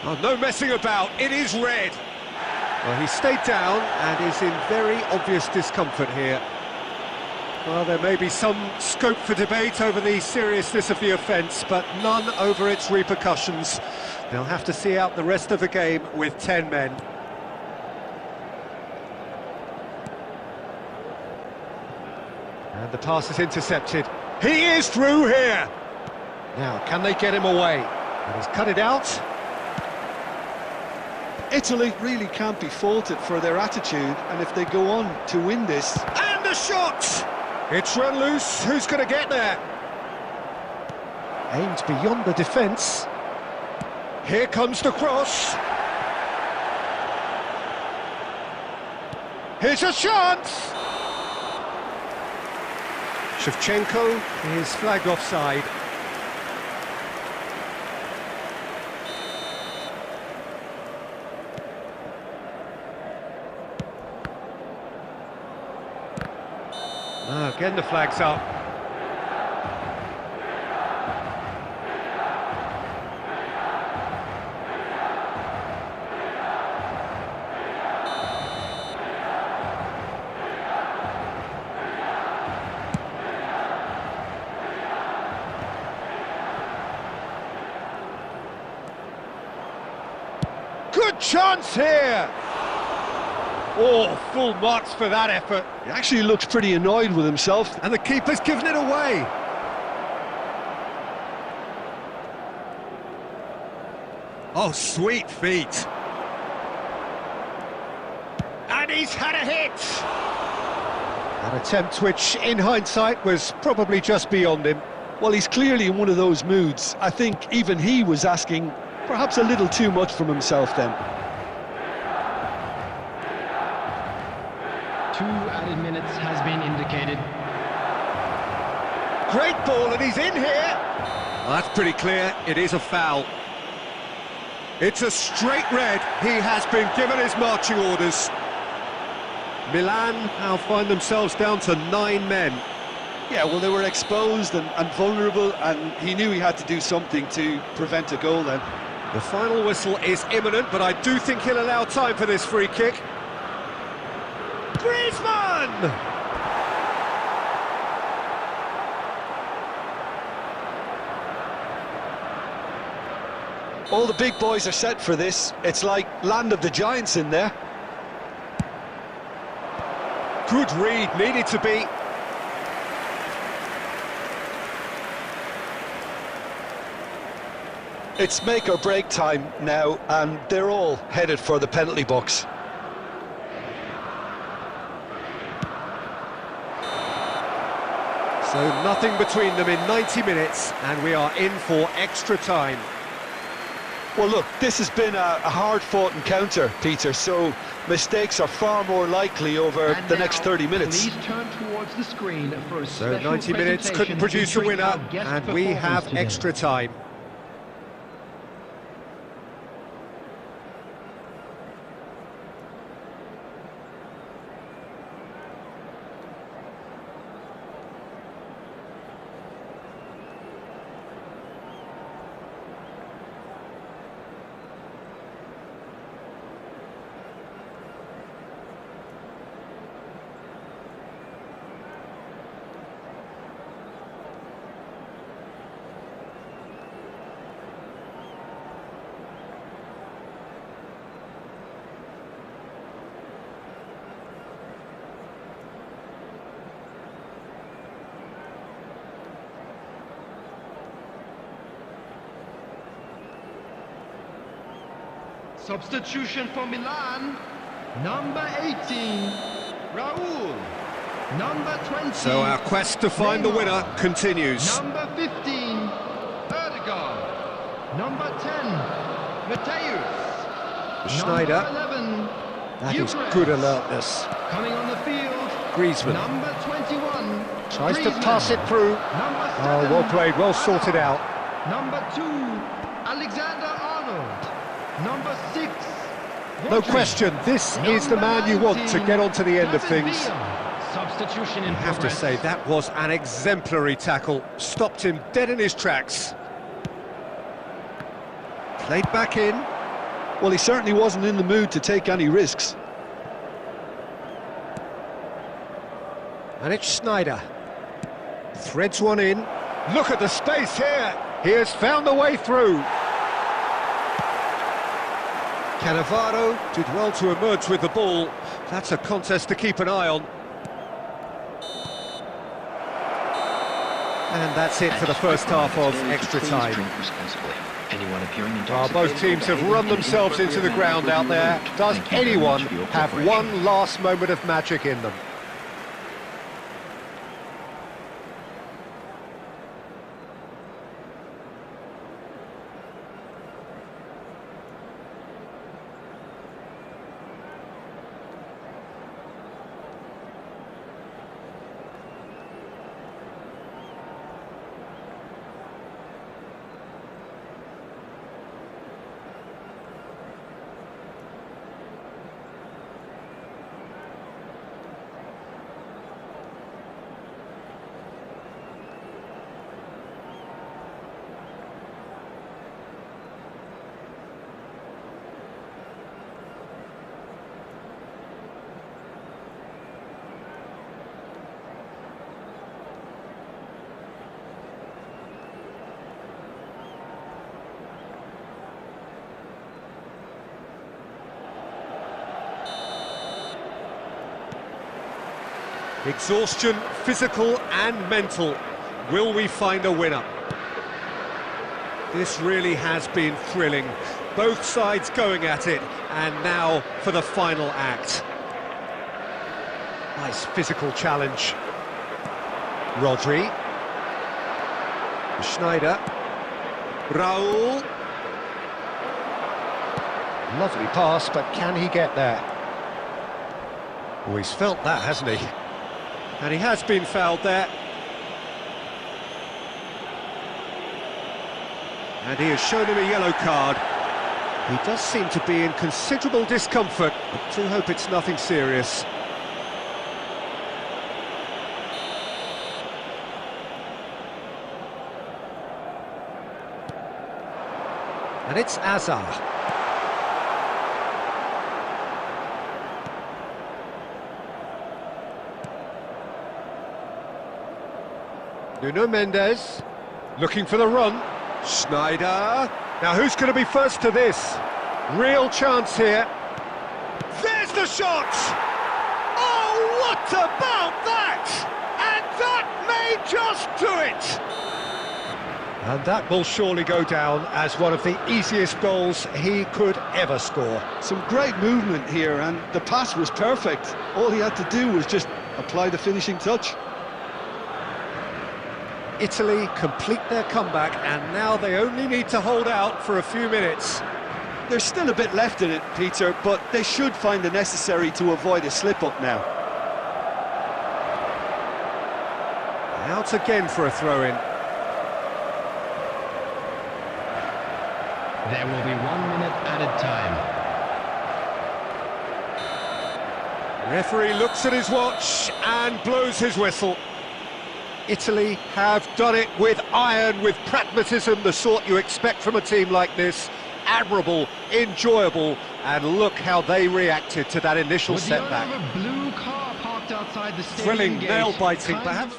Oh, no messing about, it is red. Well, he stayed down and is in very obvious discomfort here. Well, there may be some scope for debate over the seriousness of the offence, but none over its repercussions. They'll have to see out the rest of the game with 10 men. And the pass is intercepted. He is through here! Now, can they get him away? And he's cut it out. Italy really can't be faulted for their attitude, and if they go on to win this... And the shot! It's run loose, who's going to get there? Aimed beyond the defence. Here comes the cross. Here's a chance! Shevchenko is flagged offside. Again the flag's up. Good chance here! Oh, full marks for that effort. He actually looks pretty annoyed with himself. And the keeper's given it away. Oh, sweet feet. And he's had a hit. An attempt which, in hindsight, was probably just beyond him. Well, he's clearly in one of those moods. I think even he was asking perhaps a little too much from himself then. 2 added minutes has been indicated. Great ball, and he's in here. Well, that's pretty clear. It is a foul. It's a straight red. He has been given his marching orders. Milan now find themselves down to 9 men. Yeah, well, they were exposed and vulnerable, and he knew he had to do something to prevent a goal then. The final whistle is imminent, but I do think he'll allow time for this free kick. Griezmann! All the big boys are set for this. It's like land of the giants in there. Good read, needed to be. It's make or break time now, and they're all headed for the penalty box. So nothing between them in 90 minutes, and we are in for extra time. Well, look, this has been a hard-fought encounter, Peter, so mistakes are far more likely over the next 30 minutes. Please turn towards the screen for a So 90 minutes couldn't produce a winner, and we have extra time. Substitution for Milan, number 18, Raul. Number 20. So our quest to find the winner continues. Number 15, Erdegaard. Number 10, Mateus. Schneider. Number 11, That is good alertness. coming on the field. Griezmann Number 21. tries to Griezmann. pass it through. Number 7. Oh, well played, well sorted out. Number 2, Alexander-Arnold. Number 6, No Rodri. question, this is the man you want to get on to the end of David things. Villa. Substitution in I have to progress. say, that was an exemplary tackle. Stopped him dead in his tracks. Played back in. Well, he certainly wasn't in the mood to take any risks. And it's Schneider. Threads one in. Look at the space here. He has found a way through. Cannavaro did well to emerge with the ball. That's a contest to keep an eye on. And that's it for the first half of extra time. Both teams have run themselves into the ground out there. Does anyone have one last moment of magic in them? Exhaustion, physical and mental. Will we find a winner? This really has been thrilling. Both sides going at it, and now for the final act. Nice physical challenge. Rodri. Schneider. Raul. Lovely pass, but can he get there? Oh, he's felt that, hasn't he? And he has been fouled there. And he has shown him a yellow card. He does seem to be in considerable discomfort. I do hope it's nothing serious. And it's Azar. Nuno Mendes, looking for the run. Schneider. Now who's going to be first to this? Real chance here. There's the shot! Oh, what about that? And that may just do it! And that will surely go down as one of the easiest goals he could ever score. Some great movement here, and the pass was perfect. All he had to do was just apply the finishing touch. Italy complete their comeback, and now they only need to hold out for a few minutes. There's still a bit left in it, Peter, but they should find the necessary to avoid a slip-up now. Out again for a throw-in. There will be 1 minute added time. Referee looks at his watch and blows his whistle. Italy have done it with iron, with pragmatism, the sort you expect from a team like this. Admirable, enjoyable, and look how they reacted to that initial setback. Blue car parked outside the stadium Thrilling, gate. nail-biting, perhaps.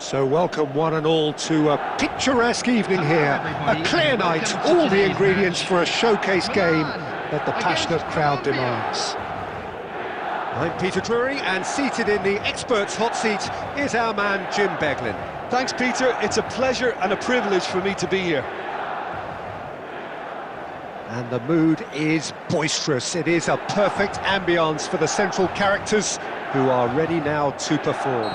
So welcome one and all to a picturesque evening here, a clear night, all the ingredients for a showcase game that the passionate crowd demands. I'm Peter Drury, and seated in the experts' hot seat is our man Jim Beglin. Thanks, Peter. It's a pleasure and a privilege for me to be here. And the mood is boisterous. It is a perfect ambience for the central characters who are ready now to perform.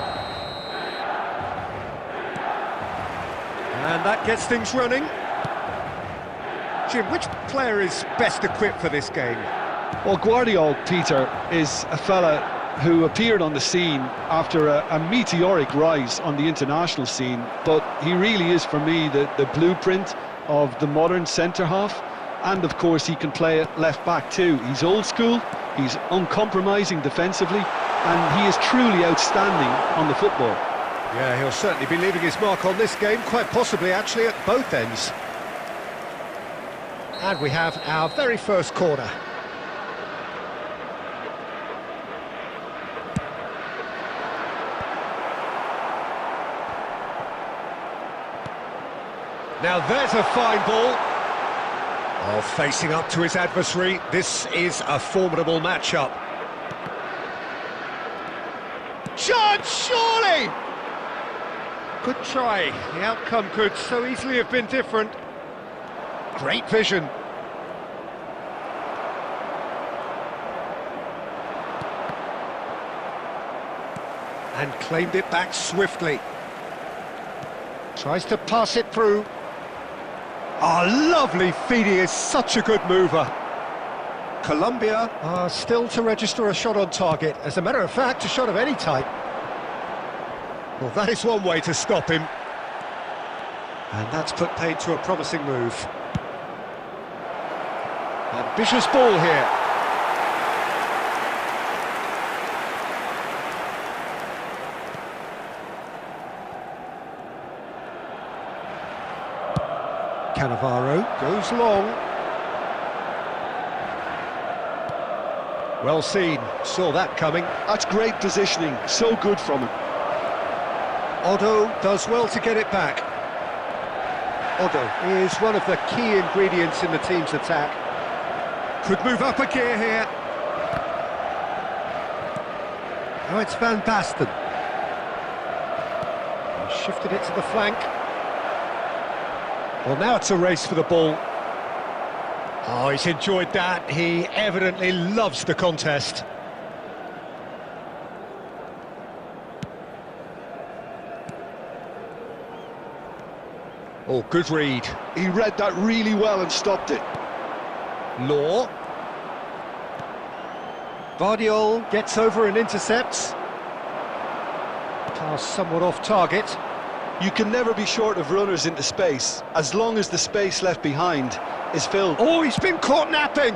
And that gets things running. Jim, which player is best equipped for this game? Well, Guardiola, Peter, is a fella who appeared on the scene after a meteoric rise on the international scene, but he really is, for me, the blueprint of the modern centre-half, and of course he can play at left-back too. He's old school, he's uncompromising defensively, and he is truly outstanding on the football. Yeah, he'll certainly be leaving his mark on this game, quite possibly actually at both ends. And we have our very first corner. Now there's a fine ball. Oh, facing up to his adversary, this is a formidable matchup. Chance, surely! Good try. The outcome could so easily have been different. Great vision. And claimed it back swiftly. Tries to pass it through. Oh, lovely feed. He is such a good mover. Colombia are still to register a shot on target. As a matter of fact, a shot of any type. Well, that is one way to stop him. And that's put paid to a promising move. Ambitious ball here. Cannavaro goes long. Well seen, saw that coming. That's great positioning, so good from him. Otto does well to get it back. Otto is one of the key ingredients in the team's attack. Could move up a gear here. Oh, it's Van Basten. Shifted it to the flank. Well, now it's a race for the ball. Oh, he's enjoyed that. He evidently loves the contest. Oh, good read. He read that really well and stopped it. Law. Vardiol gets over and intercepts. Pass somewhat off target. You can never be short of runners into space, as long as the space left behind is filled. Oh, he's been caught napping!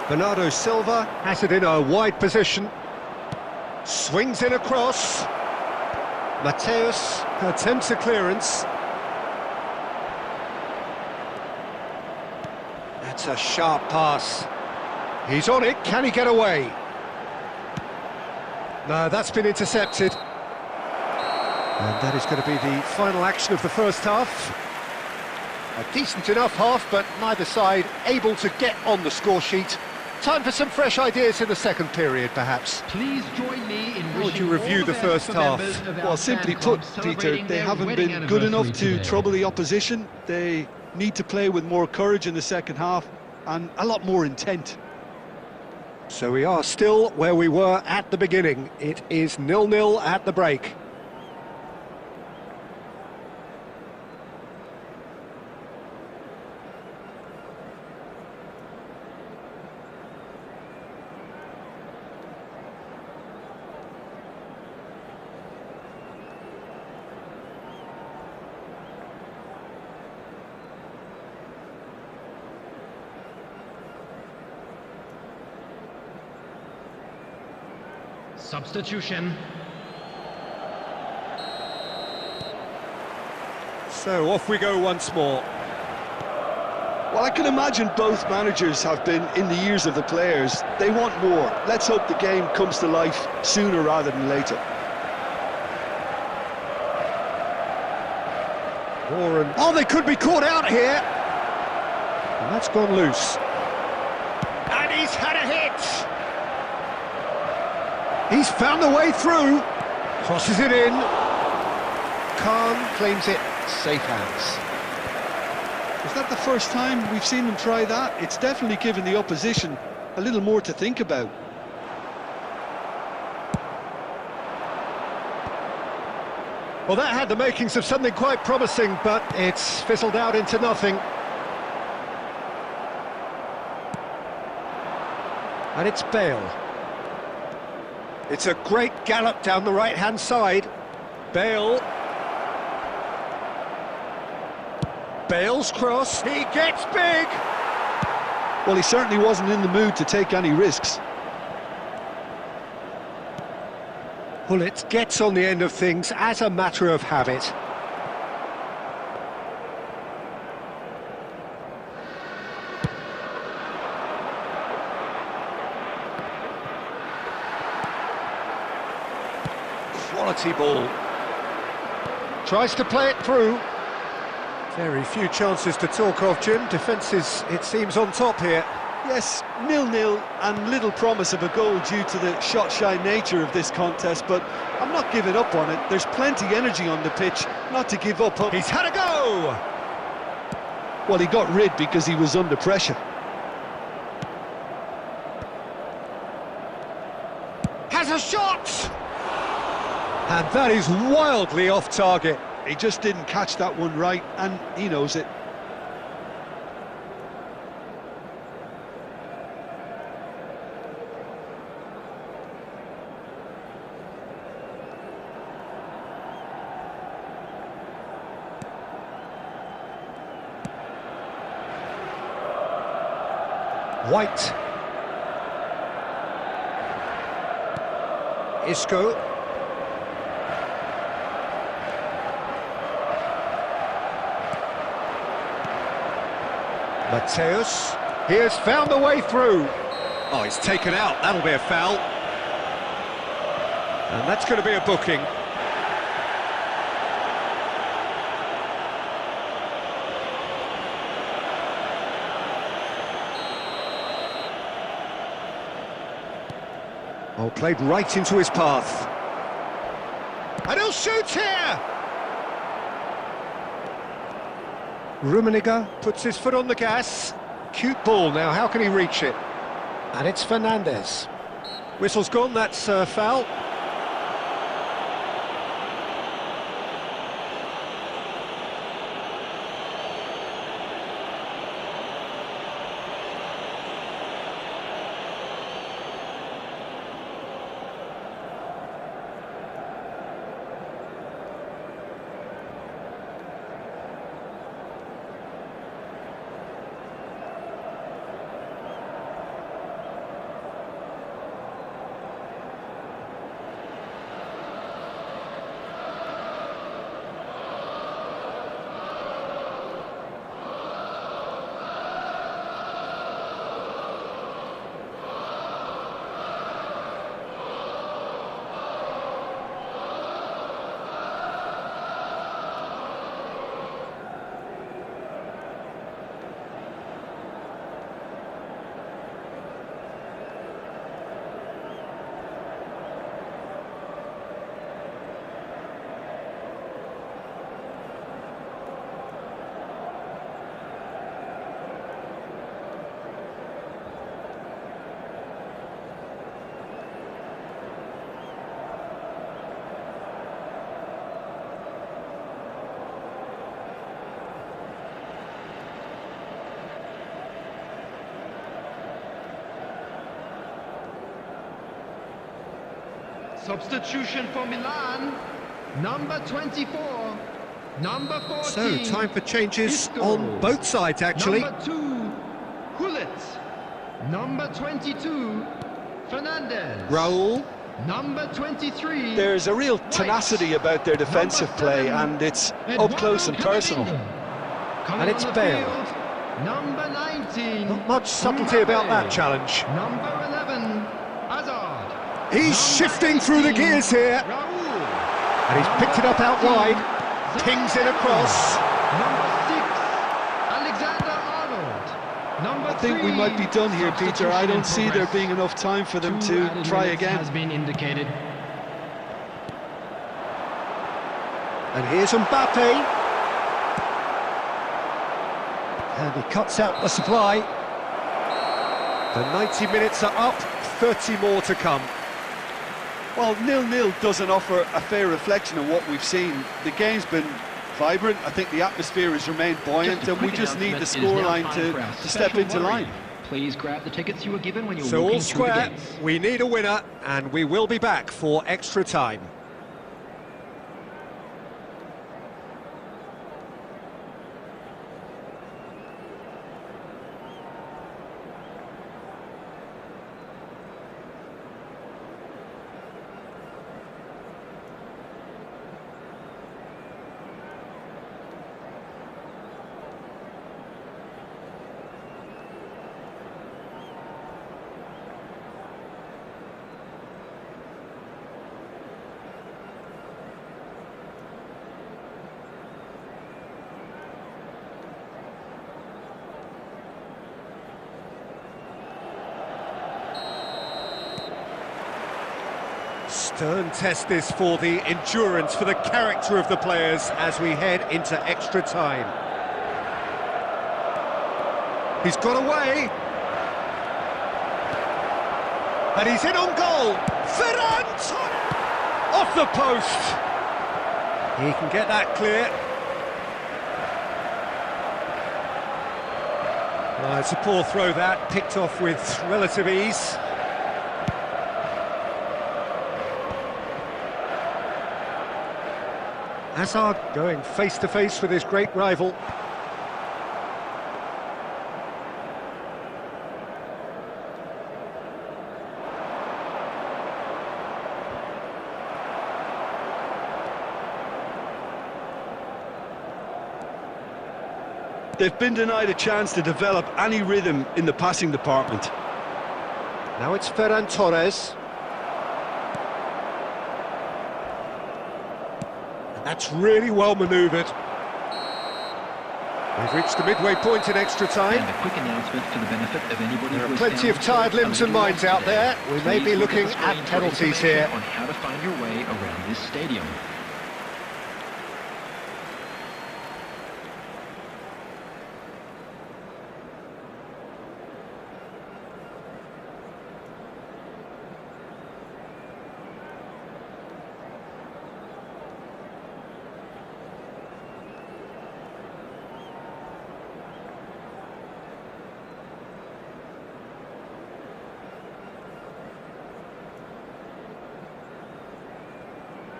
Bernardo Silva has it in a wide position. Swings in across. Mateus attempts a clearance. That's a sharp pass. He's on it, can he get away? No, that's been intercepted. And that is going to be the final action of the first half. A decent enough half, but neither side able to get on the score sheet. Time for some fresh ideas in the second period, perhaps. Please join me in How would you review the first half? Well, simply put, Peter, they haven't been good enough to trouble the opposition. They need to play with more courage in the second half and a lot more intent. So we are still where we were at the beginning. It is 0-0 at the break. Substitution. So off we go once more. Well, I can imagine both managers have been in the ears of the players. They want more. Let's hope the game comes to life sooner rather than later. Warren. Oh, they could be caught out here. And that's gone loose. And he's had a hit. He's found the way through. Crosses it in. Khan claims it. Safe hands. Is that the first time we've seen them try that? It's definitely given the opposition a little more to think about. Well, that had the makings of something quite promising, but it's fizzled out into nothing. And it's Bale. It's a great gallop down the right-hand side. Bale. Bale's cross, he gets big! Well, he certainly wasn't in the mood to take any risks. Bullet gets on the end of things as a matter of habit. Quality ball. Tries to play it through. Very few chances to talk of, Jim. Defence is, it seems, on top here. Yes, 0-0 and little promise of a goal due to the shot-shy nature of this contest, but I'm not giving up on it. There's plenty energy on the pitch, not to give up. He's had a go! Well, he got rid because he was under pressure. Has a shot! And that is wildly off target. He just didn't catch that one right, and he knows it. White. Isco. Mateus, he has found the way through. Oh, he's taken out, that'll be a foul. And that's going to be a booking. Oh, played right into his path. And he'll shoot here! Rummenigge puts his foot on the gas. Cute ball now, how can he reach it? And it's Fernandez. Whistle's gone, that's a foul. Substitution for Milan, number 24, number 14. So, time for changes Isco. on both sides, actually. Number 2, Hullet. Number 22, Fernandez. Raul. Number 23. There's a real tenacity about their defensive play, and it's up close and personal. And it's Bale. Number 19. Not much subtlety about that challenge. Number 11, Hazard. He's shifting through the gears here. Raul. And he's picked it up out wide. Pings it across. Number 6, Alexander-Arnold. Number I think we might be done here, Peter. I don't see there being enough time for them to try again. Has been indicated. And here's Mbappe. And he cuts out the supply. The 90 minutes are up, 30 more to come. Well, 0-0 doesn't offer a fair reflection of what we've seen. The game's been vibrant. I think the atmosphere has remained buoyant, and we just need the scoreline to step into line. Please grab the tickets you were given when you were So walking all through the square, gates. we need a winner, and we will be back for extra time. Stern test this for the endurance, for the character of the players as we head into extra time. He's got away. And he's in on goal. Ferran Torres! Off the post. He can get that clear. It's a poor throw that, picked off with relative ease. Hazard going face-to-face with his great rival. They've been denied a chance to develop any rhythm in the passing department. Now it's Ferran Torres. That's really well manoeuvred. We've reached the midway point in extra time. And a quick announcement for the benefit of anybody There who are has plenty found of tired limbs and minds out today. there. We may Please be look looking the at screen for penalties information here. on how to find your way around this stadium.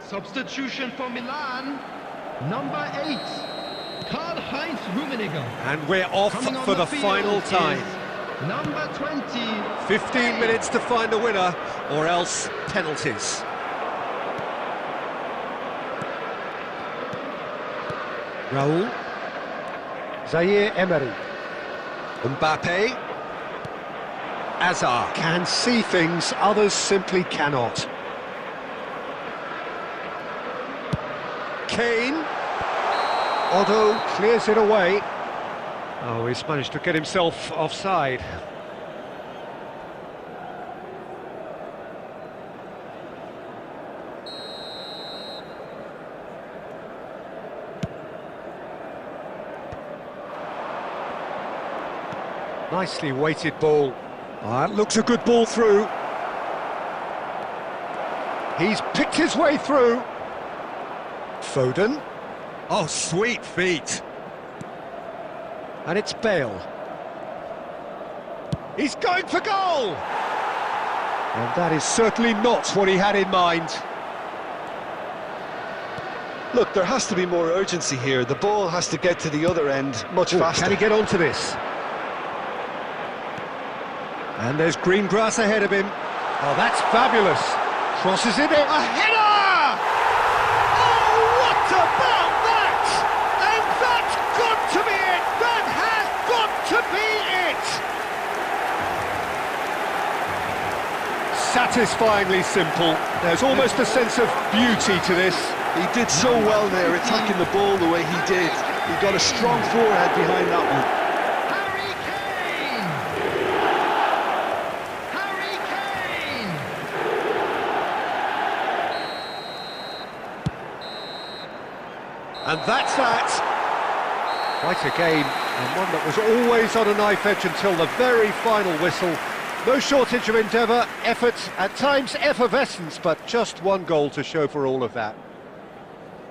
Substitution for Milan, number 8, Karl-Heinz Rummenigge. And we're off Coming on for the field final time. is number 20, 15 minutes to find a winner, or else penalties. Raul. Zaire Emery. Mbappe. Hazard can see things others simply cannot. Kane. Otto clears it away. Oh, he's managed to get himself offside. Nicely weighted ball. Oh, that looks a good ball through. He's picked his way through. Foden. Oh, sweet feet. And it's Bale. He's going for goal! And that is certainly not what he had in mind. Look, there has to be more urgency here. The ball has to get to the other end much faster. Can he get onto this? And there's green grass ahead of him. Oh, that's fabulous. Crosses it in. A header! Oh, what about that? And that's got to be it! That has got to satisfyingly simple. There's almost a sense of beauty to this. He did so well there, attacking the ball the way he did. He got a strong forehead behind that one. Harry Kane! Harry Kane! And that's that. Quite a game, and one that was always on a knife edge until the very final whistle. No shortage of endeavour, effort, at times effervescence, but just one goal to show for all of that.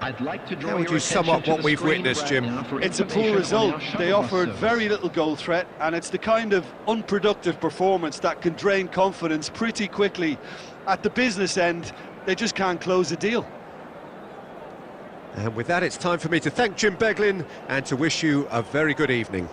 I'd like to draw How would your you sum attention up to what the we've screen witnessed, right Jim? now for It's a poor information on result. our They shuttle offered service. very little goal threat, and it's the kind of unproductive performance that can drain confidence pretty quickly. At the business end, they just can't close a deal. And with that, it's time for me to thank Jim Beglin and to wish you a very good evening.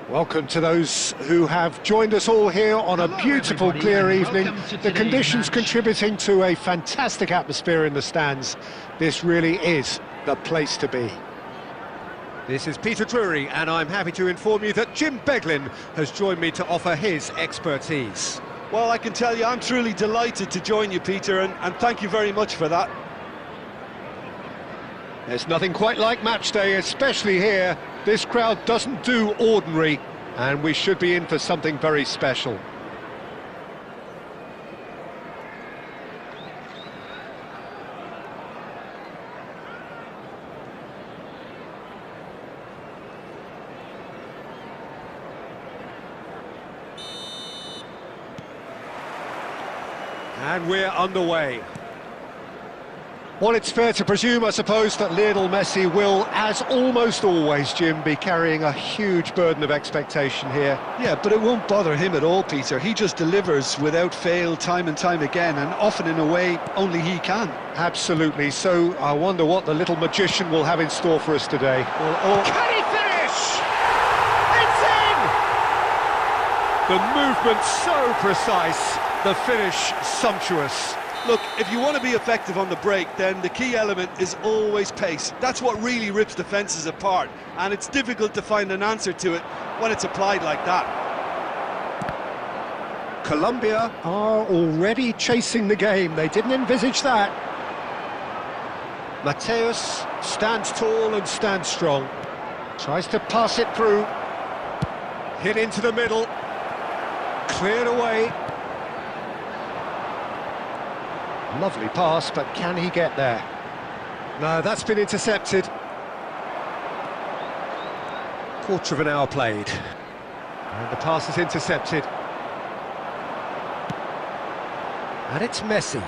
Welcome to those who have joined us all here on a beautiful, clear evening. The conditions contributing to a fantastic atmosphere in the stands. This really is the place to be. This is Peter Drury, and I'm happy to inform you that Jim Beglin has joined me to offer his expertise. Well, I can tell you I'm truly delighted to join you, Peter, and thank you very much for that. There's nothing quite like match day, especially here. This crowd doesn't do ordinary, and we should be in for something very special. And we're underway. Well, it's fair to presume, I suppose, that Lionel Messi will, as almost always, Jim, be carrying a huge burden of expectation here. Yeah, but it won't bother him at all, Peter. He just delivers without fail time and time again, and often in a way only he can. Absolutely. So I wonder what the little magician will have in store for us today. Can he finish? It's in! The movement so precise, the finish sumptuous. Look, if you want to be effective on the break, then the key element is always pace. That's what really rips defences apart, and it's difficult to find an answer to it when it's applied like that. Colombia are already chasing the game. They didn't envisage that. Mateus stands tall and stands strong. Tries to pass it through. Hit into the middle. Cleared away. Lovely pass, but can he get there? No, that's been intercepted. Quarter of an hour played. And the pass is intercepted. And it's Messi.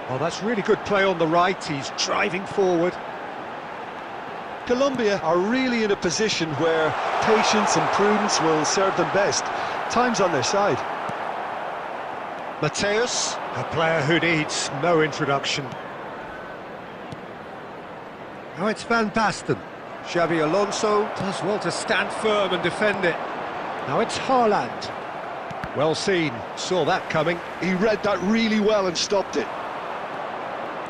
Oh, that's really good play on the right. He's driving forward. Colombia are really in a position where patience and prudence will serve them best. Time's on their side. Mateus, a player who needs no introduction. Now it's Van Basten. Xabi Alonso does well to stand firm and defend it. Now it's Haaland. Well seen, saw that coming. He read that really well and stopped it.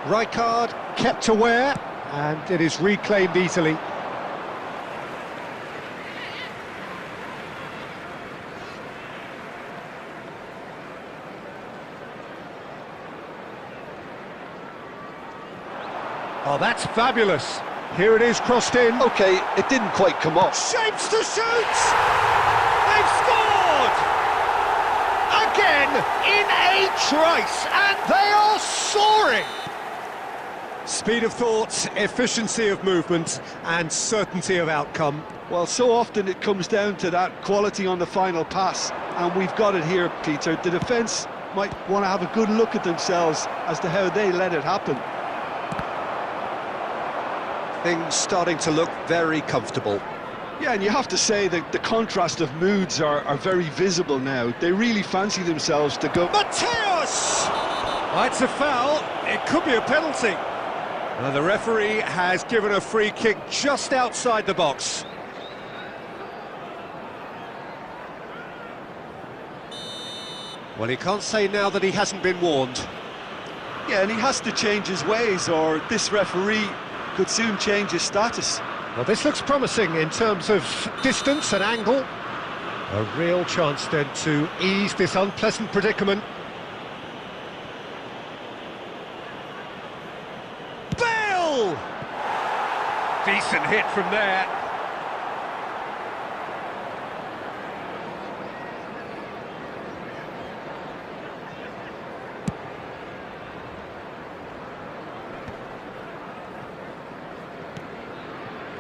Rijkaard kept aware, and it is reclaimed easily. Oh, that's fabulous. Here it is, crossed in. OK, it didn't quite come off. Shapes to shoot! They've scored! Again, in a trice, and they are soaring! Speed of thought, efficiency of movement, and certainty of outcome. Well, so often it comes down to that quality on the final pass, and we've got it here, Peter. The defence might want to have a good look at themselves as to how they let it happen. Things starting to look very comfortable. Yeah, and you have to say that the contrast of moods are very visible now. They really fancy themselves to go. Mateus! Oh, it's a foul. It could be a penalty. And the referee has given a free kick just outside the box. Well, he can't say now that he hasn't been warned. Yeah, and he has to change his ways, or this referee could soon change his status. Well, this looks promising in terms of distance and angle. A real chance then to ease this unpleasant predicament. Bale! Decent hit from there.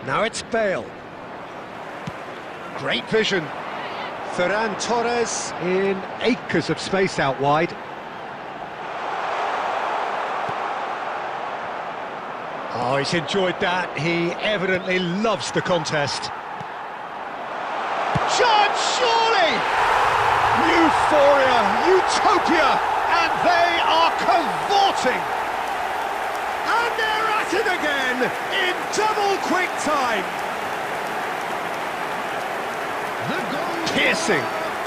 Now it's Bale. Great vision. Ferran Torres in acres of space out wide. Oh, he's enjoyed that. He evidently loves the contest. Chance, surely! Euphoria, utopia, and they are cavorting. And they're at it again in double quick time.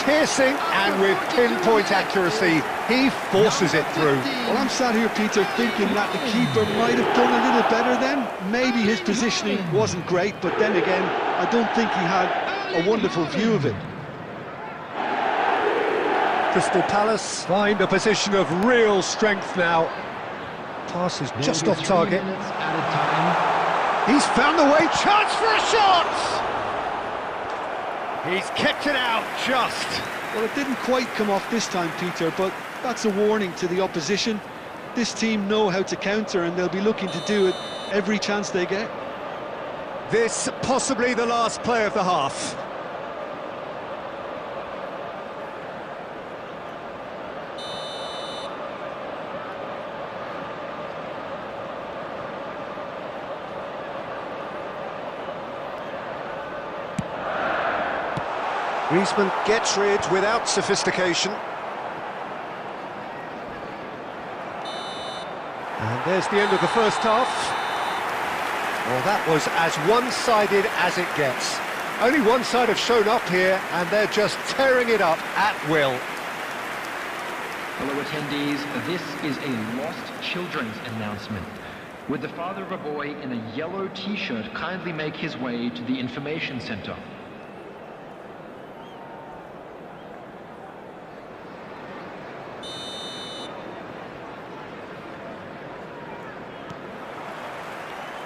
Piercing, and with pinpoint accuracy, he forces it through. Well, I'm sat here, Peter, thinking that the keeper might have done a little better then. Maybe his positioning wasn't great, but then again, I don't think he had a wonderful view of it. Crystal Palace find a position of real strength now. Pass is just off target. He's found the way, chance for a shot! He's kept it out just. Well, it didn't quite come off this time, Peter, but that's a warning to the opposition. This team know how to counter, and they'll be looking to do it every chance they get. This possibly the last play of the half. Griezmann gets rid without sophistication. And there's the end of the first half. Well, that was as one-sided as it gets. Only one side have shown up here, and they're just tearing it up at will. Hello attendees, this is a lost children's announcement. Would the father of a boy in a yellow t-shirt kindly make his way to the information center?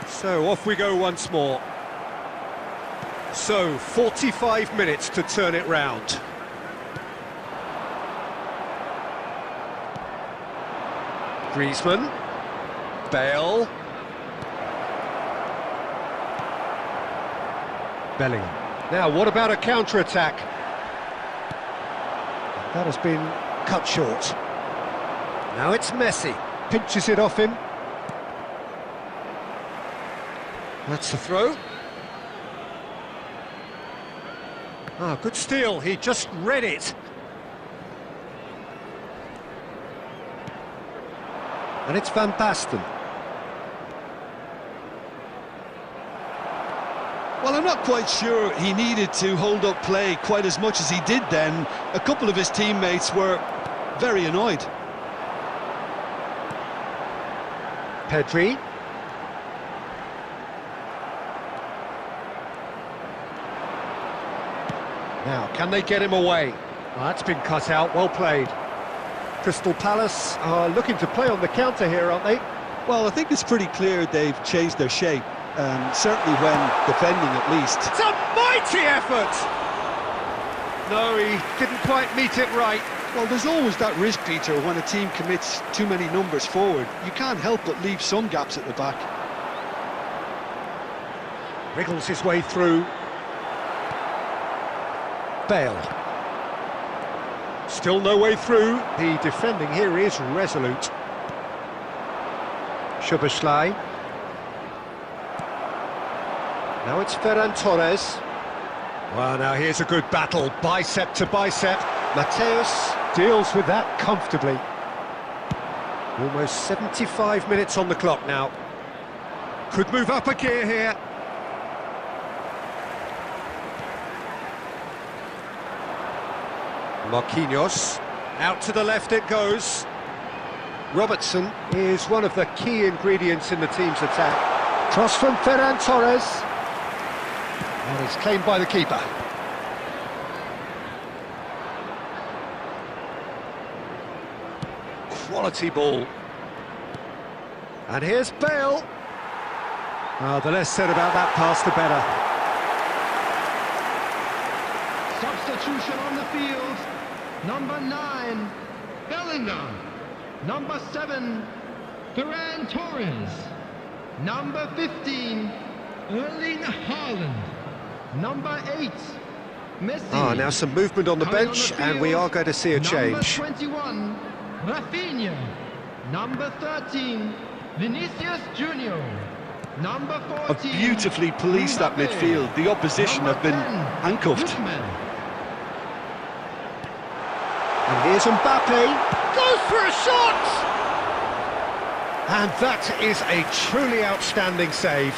So off we go once more. So 45 minutes to turn it round. Griezmann, Bale, Bellingham. Now what about a counter-attack? That has been cut short. Now it's Messi, pinches it off him. That's the throw. Ah, good steal, he just read it. And it's Van Basten. Well, I'm not quite sure he needed to hold up play quite as much as he did then. A couple of his teammates were very annoyed. Pedri. Now, can they get him away? Well, that's been cut out, well played. Crystal Palace are looking to play on the counter here, aren't they? Well, I think it's pretty clear they've changed their shape, certainly when defending at least. It's a mighty effort! No, he didn't quite meet it right. Well, there's always that risk, Peter, when a team commits too many numbers forward. You can't help but leave some gaps at the back. Wriggles his way through. Bale. Still no way through. The defending here is resolute. Szoboszlai. Now it's Ferran Torres. Well, now here's a good battle, bicep to bicep. Mateus deals with that comfortably. Almost 75 minutes on the clock now. Could move up a gear here. Marquinhos, out to the left it goes. Robertson is one of the key ingredients in the team's attack. Cross from Ferran Torres. And it's claimed by the keeper. Quality ball. And here's Bale. Oh, the less said about that pass, the better. Substitution on the field. Number 9, Bellingham. Number 7, Ferran Torres. Number 15, Erling Haaland. Number 8, Messi. Ah, now some movement on the bench, and we are going to see a change. Number 21, Rafinha. Number 13, Vinicius Junior. Number 14, Have beautifully policed that midfield. The opposition have been handcuffed. And here's Mbappe, goes for a shot! And that is a truly outstanding save.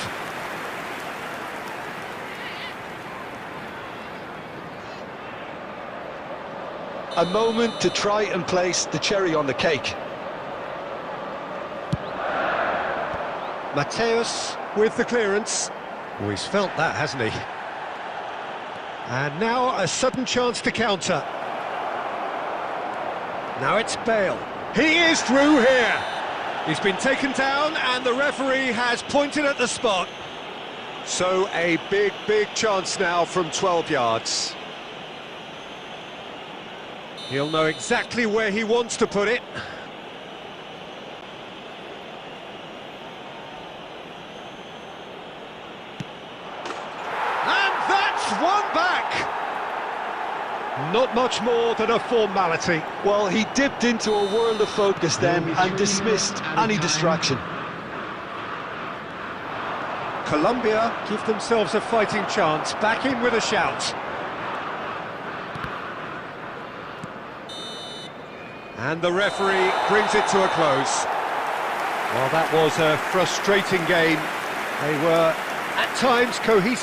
A moment to try and place the cherry on the cake. Mateus with the clearance. Oh, he's felt that, hasn't he? And now a sudden chance to counter. Now it's Bale. He is through here. He's been taken down and the referee has pointed at the spot. So a big chance now from 12 yards. He'll know exactly where he wants to put it. And that's one back! Not much more than a formality. Well, he dipped into a world of focus then and dismissed any distraction. Colombia give themselves a fighting chance, back in with a shout. And the referee brings it to a close. Well, that was a frustrating game. They were, at times, cohesive.